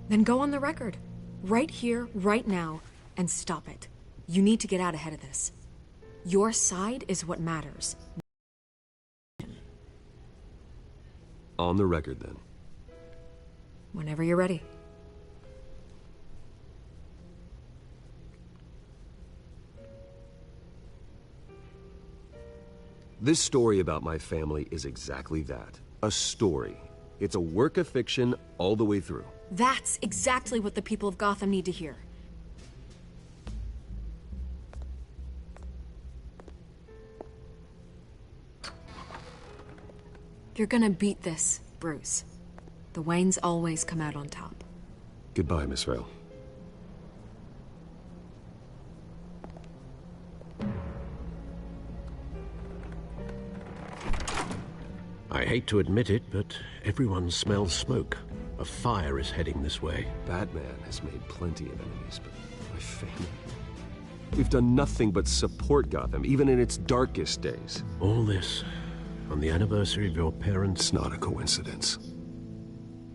Then go on the record. Right here, right now, and stop it. You need to get out ahead of this. Your side is what matters. On the record, then. Whenever you're ready. This story about my family is exactly that. A story. It's a work of fiction all the way through. That's exactly what the people of Gotham need to hear. You're gonna beat this, Bruce. The Waynes always come out on top. Goodbye, Miss Vale. I hate to admit it, but everyone smells smoke. A fire is heading this way. Batman has made plenty of enemies, but my family... We've done nothing but support Gotham, even in its darkest days. All this on the anniversary of your parents'... It's not a coincidence.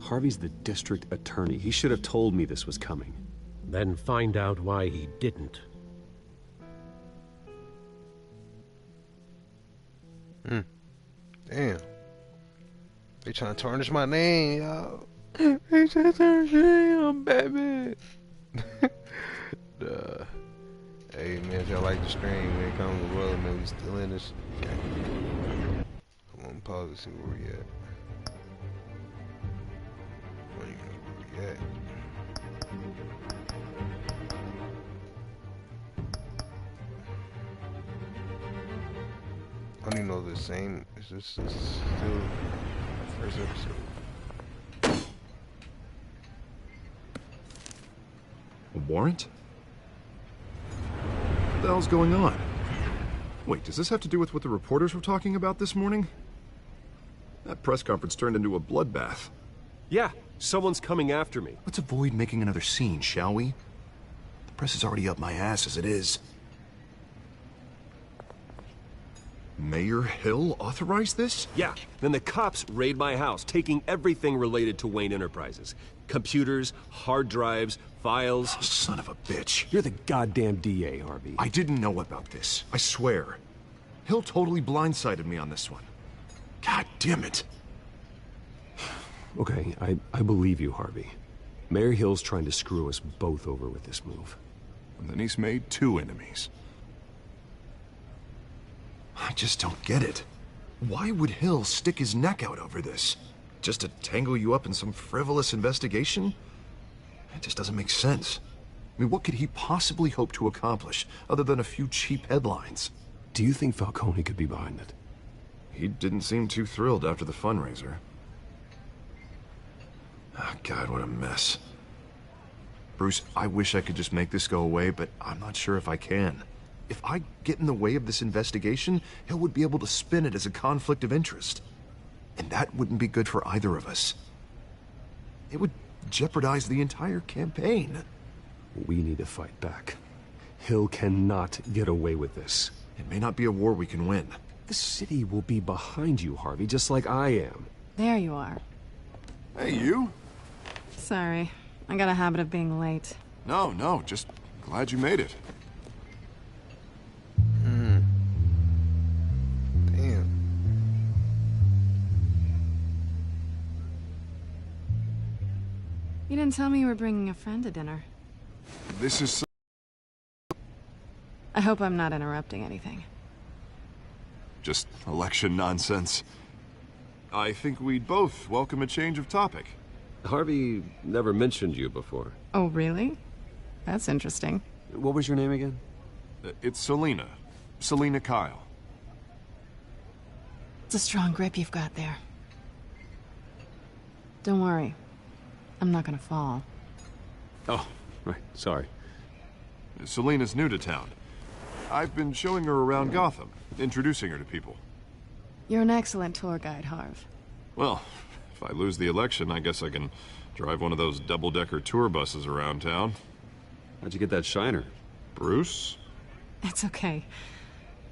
Harvey's the district attorney. He should have told me this was coming. Then find out why he didn't. Damn. They trying to tarnish my name, y'all. They trying to tarnish my name. I'm Batman. Hey, man, if y'all like the stream, man, comment below, man. We still in this. Okay. Come on, pause and see where we at. Where we at? I don't even know the same. Is this still the first episode? A warrant? What the hell's going on? Wait, does this have to do with what the reporters were talking about this morning? That press conference turned into a bloodbath. Yeah, someone's coming after me. Let's avoid making another scene, shall we? The press is already up my ass as it is. Mayor Hill authorized this? Yeah, then the cops raid my house, taking everything related to Wayne Enterprises. Computers, hard drives, files. Oh, son of a bitch. You're the goddamn DA, Harvey. I didn't know about this. I swear. Hill totally blindsided me on this one. God damn it. Okay, I believe you, Harvey. Mayor Hill's trying to screw us both over with this move. And then he's made 2 enemies. I just don't get it. Why would Hill stick his neck out over this? Just to tangle you up in some frivolous investigation? It just doesn't make sense. I mean, what could he possibly hope to accomplish other than a few cheap headlines? Do you think Falcone could be behind it? He didn't seem too thrilled after the fundraiser. Oh, God, what a mess. Bruce, I wish I could just make this go away, but I'm not sure if I can. If I get in the way of this investigation, Hill would be able to spin it as a conflict of interest. And that wouldn't be good for either of us. It would jeopardize the entire campaign. We need to fight back. Hill cannot get away with this. It may not be a war we can win. The city will be behind you, Harvey, just like I am. There you are. Hey, you? Sorry. I got a habit of being late. No, just glad you made it. Damn. You didn't tell me you were bringing a friend to dinner. This is... I hope I'm not interrupting anything. just election nonsense. I think we'd both welcome a change of topic. Harvey never mentioned you before. Oh, really? That's interesting. What was your name again? It's Selina. Selina Kyle. It's a strong grip you've got there. Don't worry. I'm not gonna fall. Oh, right. Sorry. Selina's new to town. I've been showing her around Gotham, introducing her to people. You're an excellent tour guide, Harv. Well, if I lose the election, I guess I can drive one of those double-decker tour buses around town. How'd you get that shiner? Bruce? It's okay.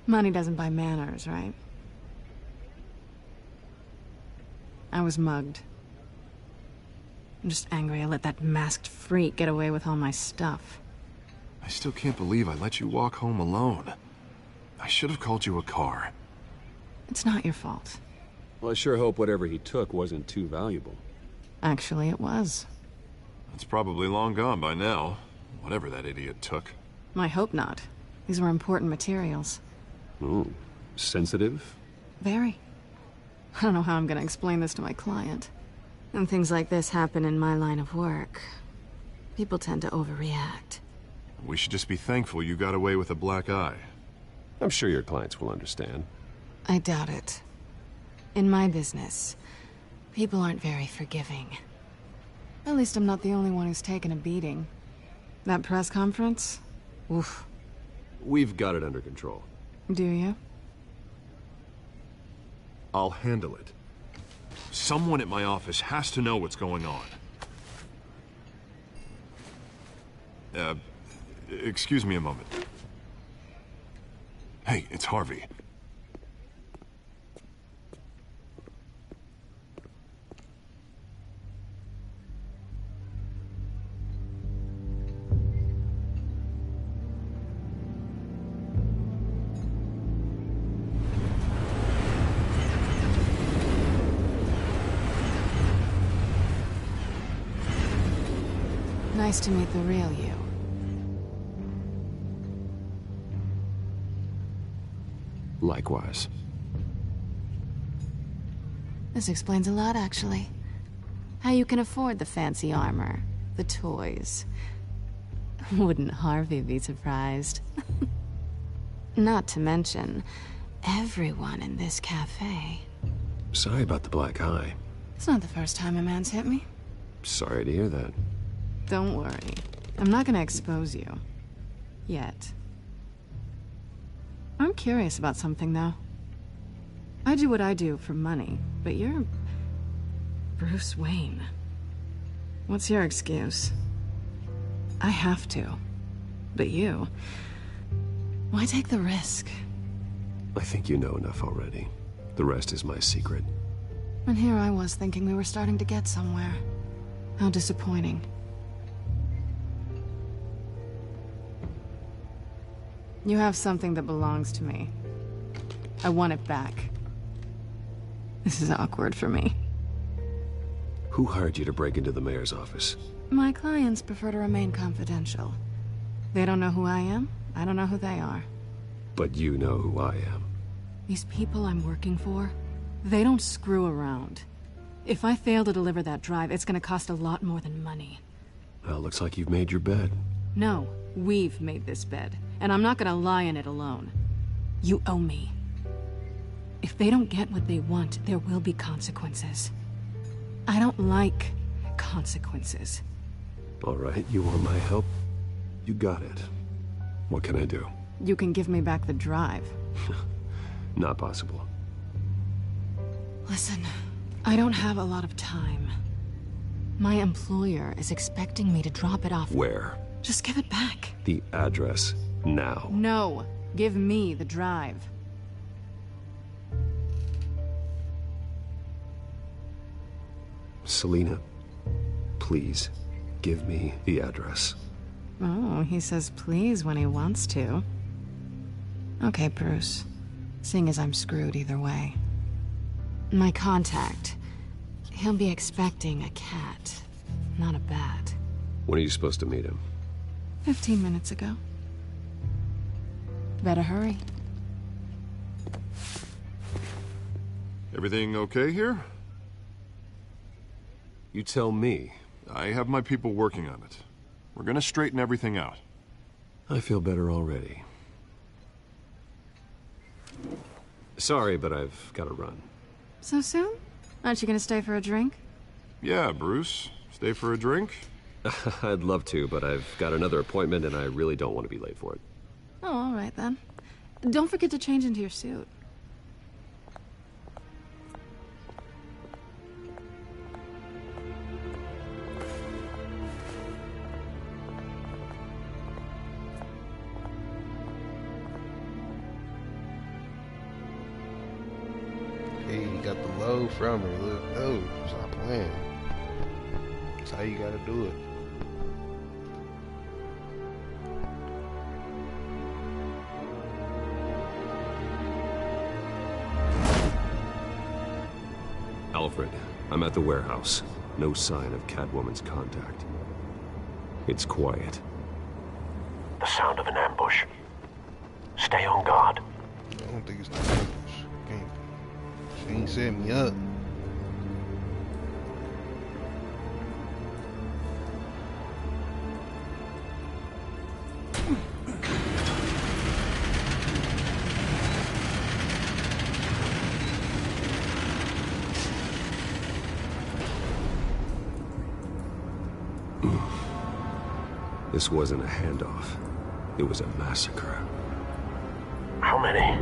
Money doesn't buy manners, right? I was mugged. I'm just angry I let that masked freak get away with all my stuff. I still can't believe I let you walk home alone. I should have called you a car. It's not your fault. Well, I sure hope whatever he took wasn't too valuable. Actually, it was. It's probably long gone by now, whatever that idiot took. I hope not. These were important materials. Ooh. sensitive? Very. I don't know how I'm gonna explain this to my client. When things like this happen in my line of work, people tend to overreact. We should just be thankful you got away with a black eye. I'm sure your clients will understand. I doubt it. In my business, people aren't very forgiving. At least I'm not the only one who's taken a beating. That press conference? Oof. We've got it under control. Do you? I'll handle it. Someone at my office has to know what's going on. Excuse me a moment. Hey, it's Harvey. Nice to meet the real you. Likewise. This explains a lot, actually. How you can afford the fancy armor, the toys. Wouldn't Harvey be surprised? Not to mention, everyone in this cafe. Sorry about the black eye. It's not the first time a man's hit me. Sorry to hear that. Don't worry. I'm not gonna expose you. Yet. I'm curious about something, though. I do what I do for money, but you're... Bruce Wayne. What's your excuse? I have to. But you... Why take the risk? I think you know enough already. The rest is my secret. And here I was thinking we were starting to get somewhere. How disappointing. You have something that belongs to me. I want it back. This is awkward for me. Who hired you to break into the mayor's office? My clients prefer to remain confidential. They don't know who I am. I don't know who they are. But you know who I am. These people I'm working for, they don't screw around. If I fail to deliver that drive, it's gonna cost a lot more than money. Well, looks like you've made your bed. No, we've made this bed, and I'm not gonna lie in it alone. You owe me. If they don't get what they want, there will be consequences. I don't like consequences. All right, you want my help? You got it. What can I do? You can give me back the drive. Not possible. Listen, I don't have a lot of time. My employer is expecting me to drop it off. Where? Just give it back. The address, now. No, give me the drive. Selina, please, give me the address. Oh, he says please when he wants to. Okay, Bruce. Seeing as I'm screwed either way. My contact, he'll be expecting a cat, not a bat. When are you supposed to meet him? 15 minutes ago. Better hurry. Everything okay here? You tell me. I have my people working on it. We're gonna straighten everything out. I feel better already. Sorry, but I've got to run. So soon? Aren't you gonna stay for a drink? Yeah, Bruce. Stay for a drink? I'd love to, but I've got another appointment and I really don't want to be late for it. Oh, all right then. Don't forget to change into your suit. Hey, you got the low from her. Look, oh, stop playing. That's how you gotta do it. Alfred, I'm at the warehouse. No sign of Catwoman's contact. It's quiet. The sound of an ambush. Stay on guard. I don't think it's the chemicals. She ain't set me up. This wasn't a handoff. It was a massacre. How many?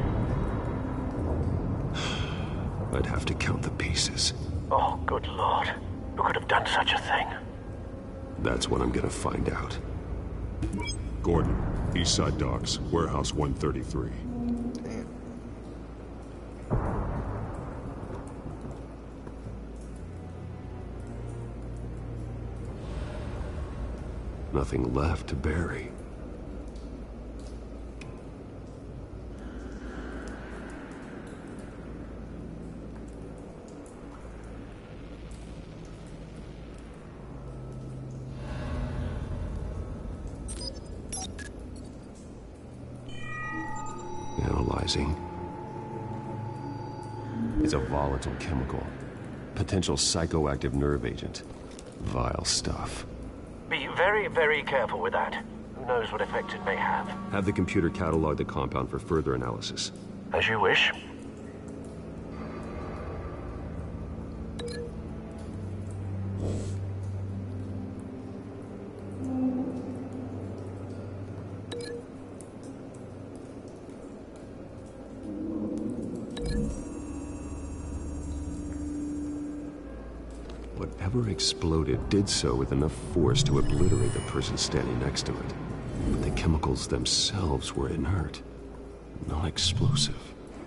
I'd have to count the pieces. Oh, good Lord. Who could have done such a thing? That's what I'm gonna find out. Gordon, Eastside Docks, Warehouse 133. Damn. Nothing left to bury. Analyzing. It's a volatile chemical. Potential psychoactive nerve agent. Vile stuff. Be very, very careful with that. Who knows what effect it may have. Have the computer catalog the compound for further analysis. As you wish. Whatever exploded did so with enough force to obliterate the person standing next to it. But the chemicals themselves were inert, non-explosive.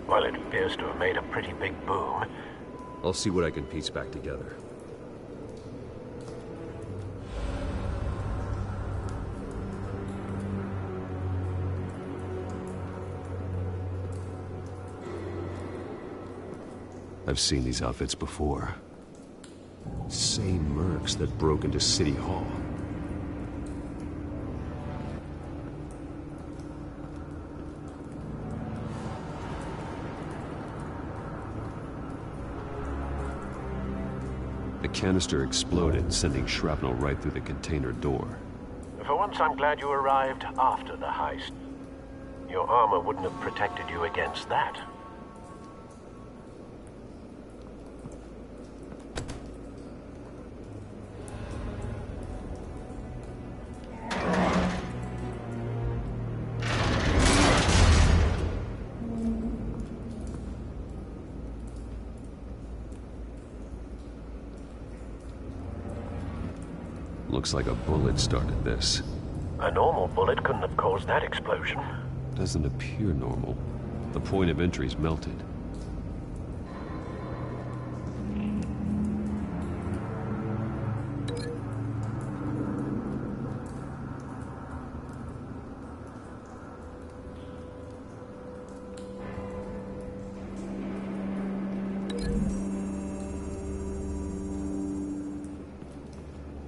Well, it appears to have made a pretty big boom. I'll see what I can piece back together. I've seen these outfits before. Same mercs that broke into City Hall. The canister exploded, sending shrapnel right through the container door. For once, I'm glad you arrived after the heist. Your armor wouldn't have protected you against that. Looks like a bullet started this. A normal bullet couldn't have caused that explosion. Doesn't appear normal. The point of entry's melted.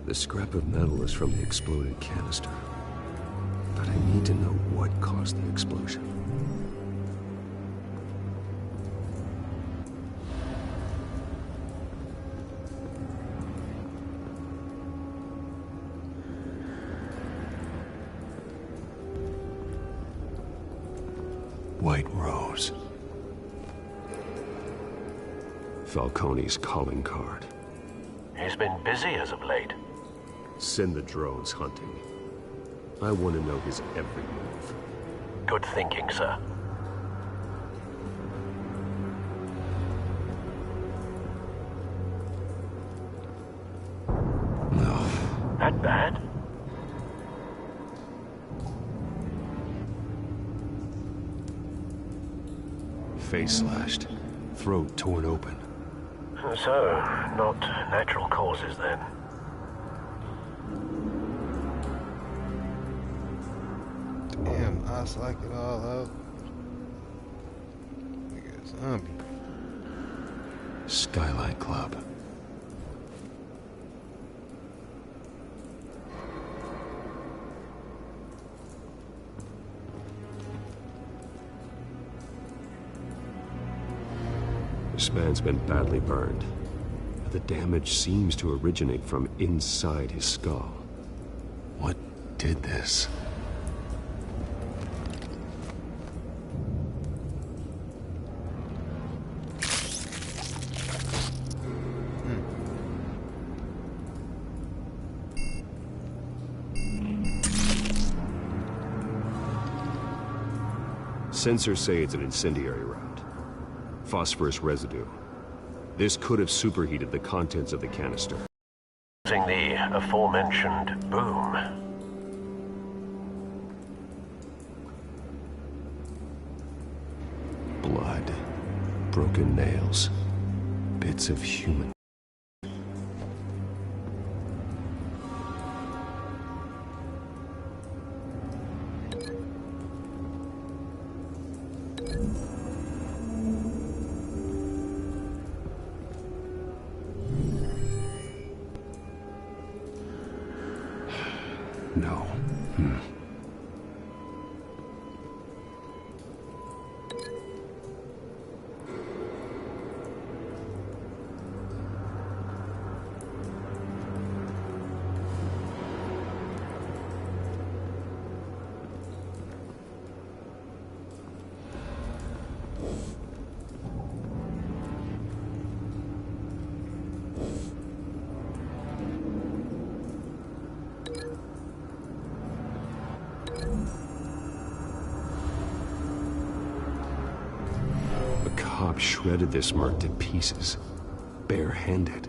The scrap of metal is from the exploded canister. But I need to know what caused the explosion. White Rose. Falcone's calling card. He's been busy as of late. Send the drones hunting. I want to know his every move. Good thinking, sir. No. That bad? Face slashed. Throat torn open. So, not natural causes then. Damn, I psych it all out. Nigga, zombie. Skylight Club. This man's been badly burned. The damage seems to originate from inside his skull. What did this? Sensors say it's an incendiary round. Phosphorus residue. This could have superheated the contents of the canister. Using the aforementioned boom. Blood. Broken nails. Bits of human. No. Shredded this merc to pieces, barehanded.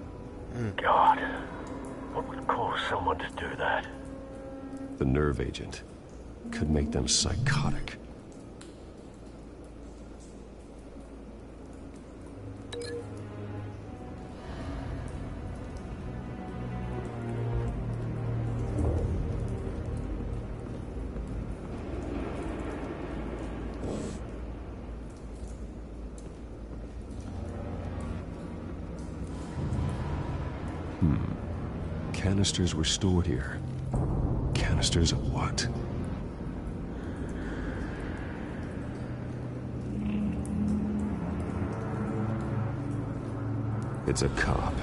God, what would cause someone to do that? The nerve agent could make them psychotic. Canisters were stored here. Canisters of what? It's a cop.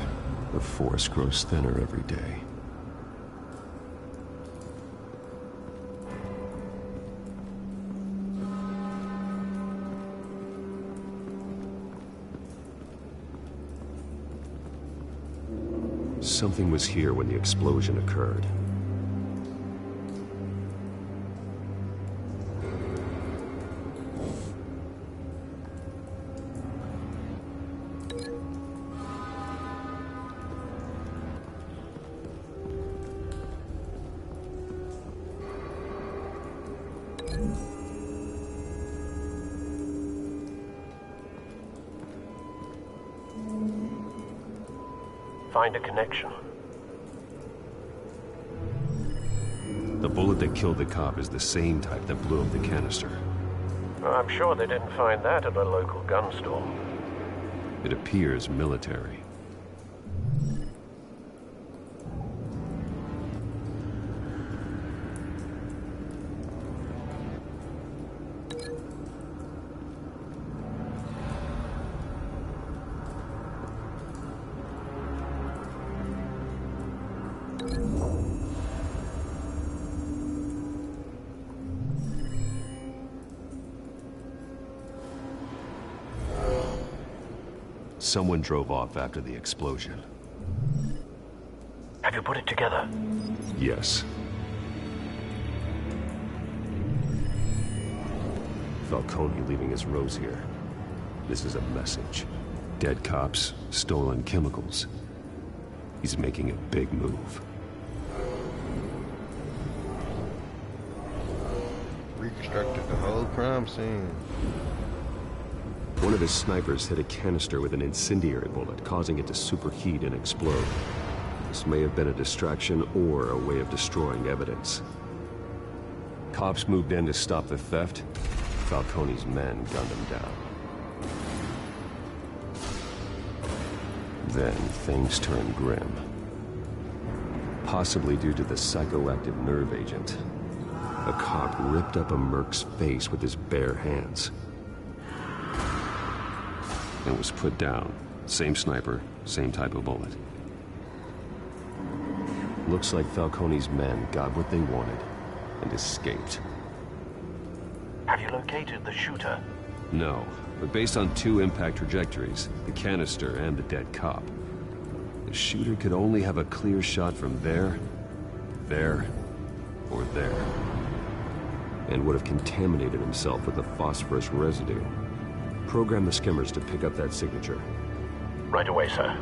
The force grows thinner every day. Something was here when the explosion occurred. Find a connection. The bullet that killed the cop is the same type that blew up the canister. I'm sure they didn't find that at a local gun store. It appears military. Someone drove off after the explosion. Have you put it together? Yes. Falcone leaving his rose here. This is a message. Dead cops, stolen chemicals. He's making a big move. Reconstructed the whole crime scene. One of his snipers hit a canister with an incendiary bullet, causing it to superheat and explode. This may have been a distraction or a way of destroying evidence. Cops moved in to stop the theft. Falcone's men gunned him down. Then things turned grim. Possibly due to the psychoactive nerve agent. A cop ripped up a merc's face with his bare hands. and was put down. Same sniper, same type of bullet. Looks like Falcone's men got what they wanted and escaped. Have you located the shooter? No, but based on 2 impact trajectories, the canister and the dead cop, the shooter could only have a clear shot from there, or there, and would have contaminated himself with the phosphorus residue. Program the skimmers to pick up that signature. Right away, sir.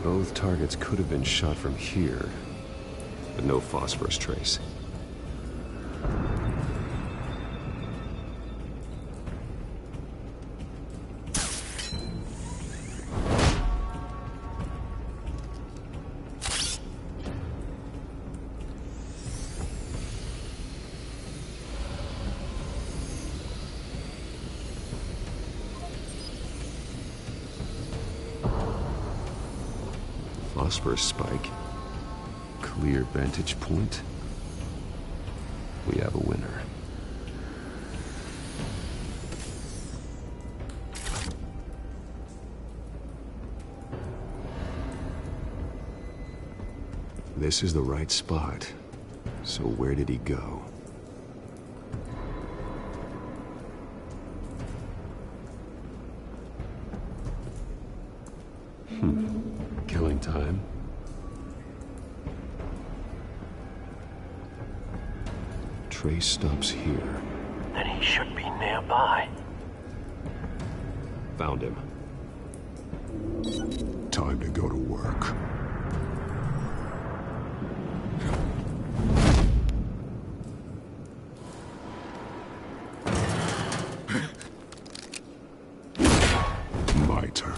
Both targets could have been shot from here, but no phosphorus trace. Phosphorus spike. Clear vantage point. We have a winner. This is the right spot. So where did he go? Killing time. Trace stops here. Then he should be nearby. Found him. Time to go to work. My turn.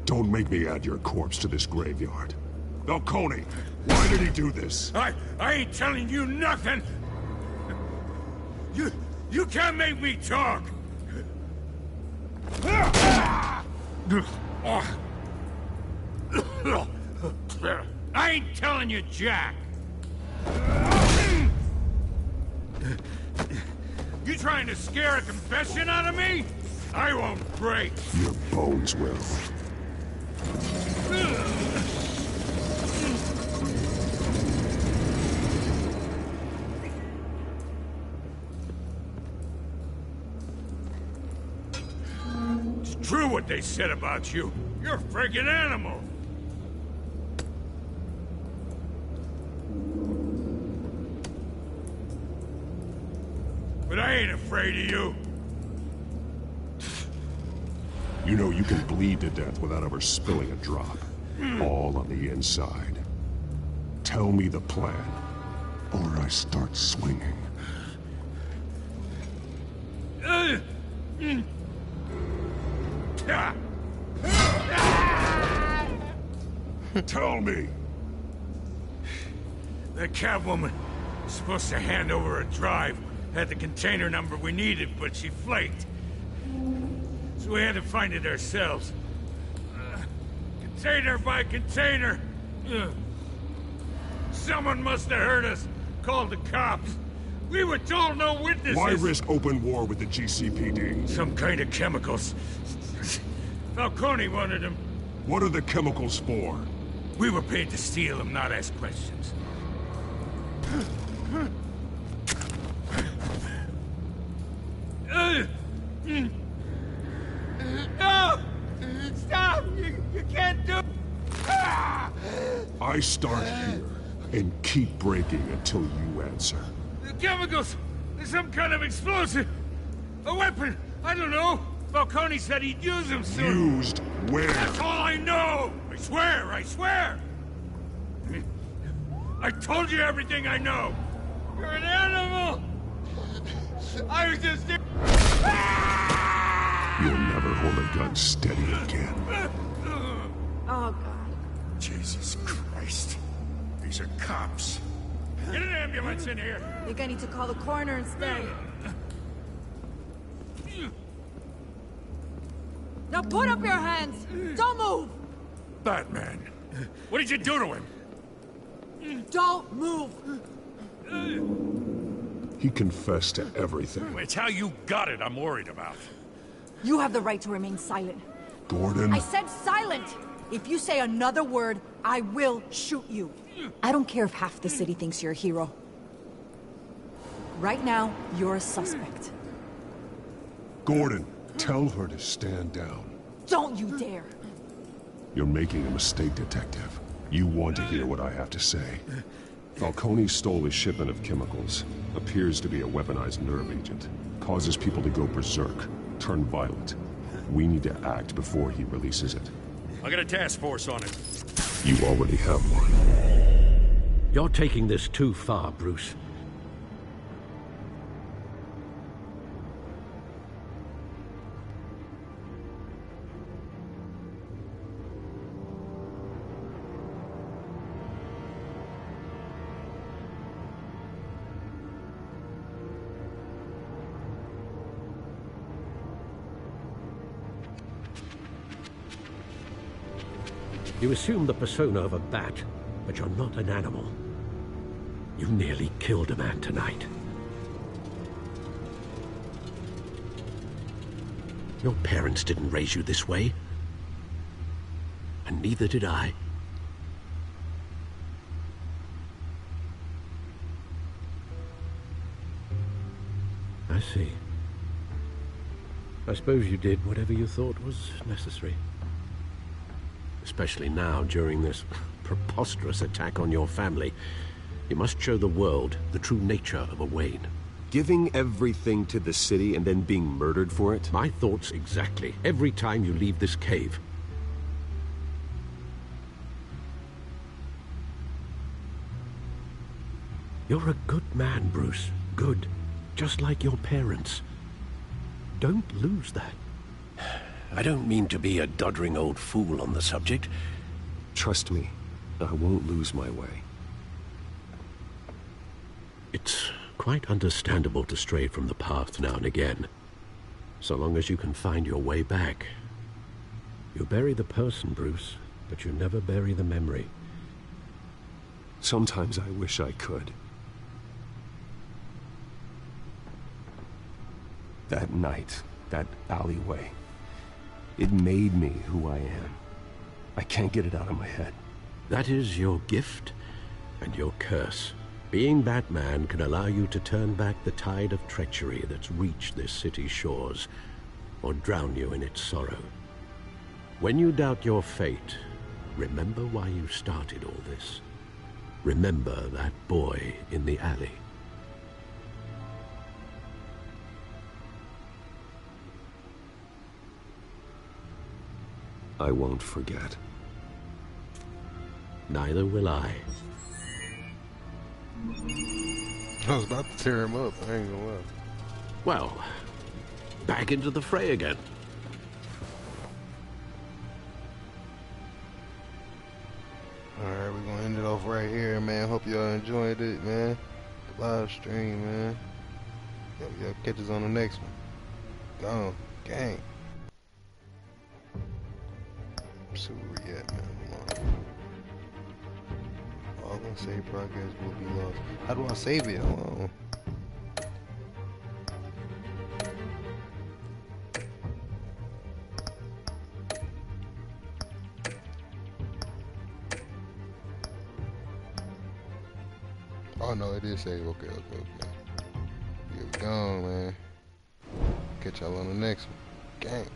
Don't make me add your corpse to this graveyard. Falcone, why did he do this? I ain't telling you nothing! You can't make me talk! I ain't telling you, Jack! You trying to scare a confession out of me? I won't break! Your bones will. It's true what they said about you. You're a friggin' animal. But I ain't afraid of you. You know you can bleed to death without ever spilling a drop. All on the inside. Tell me the plan, or I start swinging. Tell me! That Catwoman was supposed to hand over a drive. Had the container number we needed, but she flaked. So we had to find it ourselves. Container by container. Someone must have heard us. Called the cops. We were told no witnesses. Why risk open war with the GCPD? Some kind of chemicals. Falcone wanted them. What are the chemicals for? We were paid to steal them, not ask questions. No! Stop! You can't do... I start here and keep breaking until you answer. The chemicals! There's some kind of explosive! A weapon! I don't know! Falcone said he'd use them soon! Used where? That's all I know! I swear! I swear! I told you everything I know! You're an animal! I was just... You'll never hold a gun steady again. Oh, God. Jesus Christ. These are cops. Get an ambulance in here! I think I need to call the coroner instead. Now put up your hands! Don't move! Batman, what did you do to him? Don't move! He confessed to everything. It's how you got it I'm worried about. You have the right to remain silent. Gordon? I said silent! If you say another word, I will shoot you. I don't care if half the city thinks you're a hero. Right now, you're a suspect. Gordon, tell her to stand down. Don't you dare! You're making a mistake, Detective. You want to hear what I have to say. Falcone stole a shipment of chemicals. Appears to be a weaponized nerve agent. Causes people to go berserk, turn violent. We need to act before he releases it. I got a task force on it. You already have one. You're taking this too far, Bruce. You assume the persona of a bat, but you're not an animal. You nearly killed a man tonight. Your parents didn't raise you this way. And neither did I. I see. I suppose you did whatever you thought was necessary. Especially now, during this preposterous attack on your family. You must show the world the true nature of a Wayne. Giving everything to the city and then being murdered for it? My thoughts exactly. Every time you leave this cave. You're a good man, Bruce. Good. Just like your parents. Don't lose that. I don't mean to be a doddering old fool on the subject. Trust me, I won't lose my way. It's quite understandable to stray from the path now and again. So long as you can find your way back. You bury the person, Bruce, but you never bury the memory. Sometimes I wish I could. That night, that alleyway, it made me who I am. I can't get it out of my head. That is your gift and your curse. Being Batman can allow you to turn back the tide of treachery that's reached this city's shores, or drown you in its sorrow. When you doubt your fate, remember why you started all this. Remember that boy in the alley. I won't forget. Neither will I. I was about to tear him up, I ain't gonna lie. Well, back into the fray again. Alright, we're gonna end it off right here, man. Hope y'all enjoyed it, man. The live stream, man. Y'all catch us on the next one. Gone. Gang. See where we at, man. All unsaved progress will be lost. How do I save it? Hold on. Oh no, it is saved. Okay. Here we go, man. Catch y'all on the next one. Gang.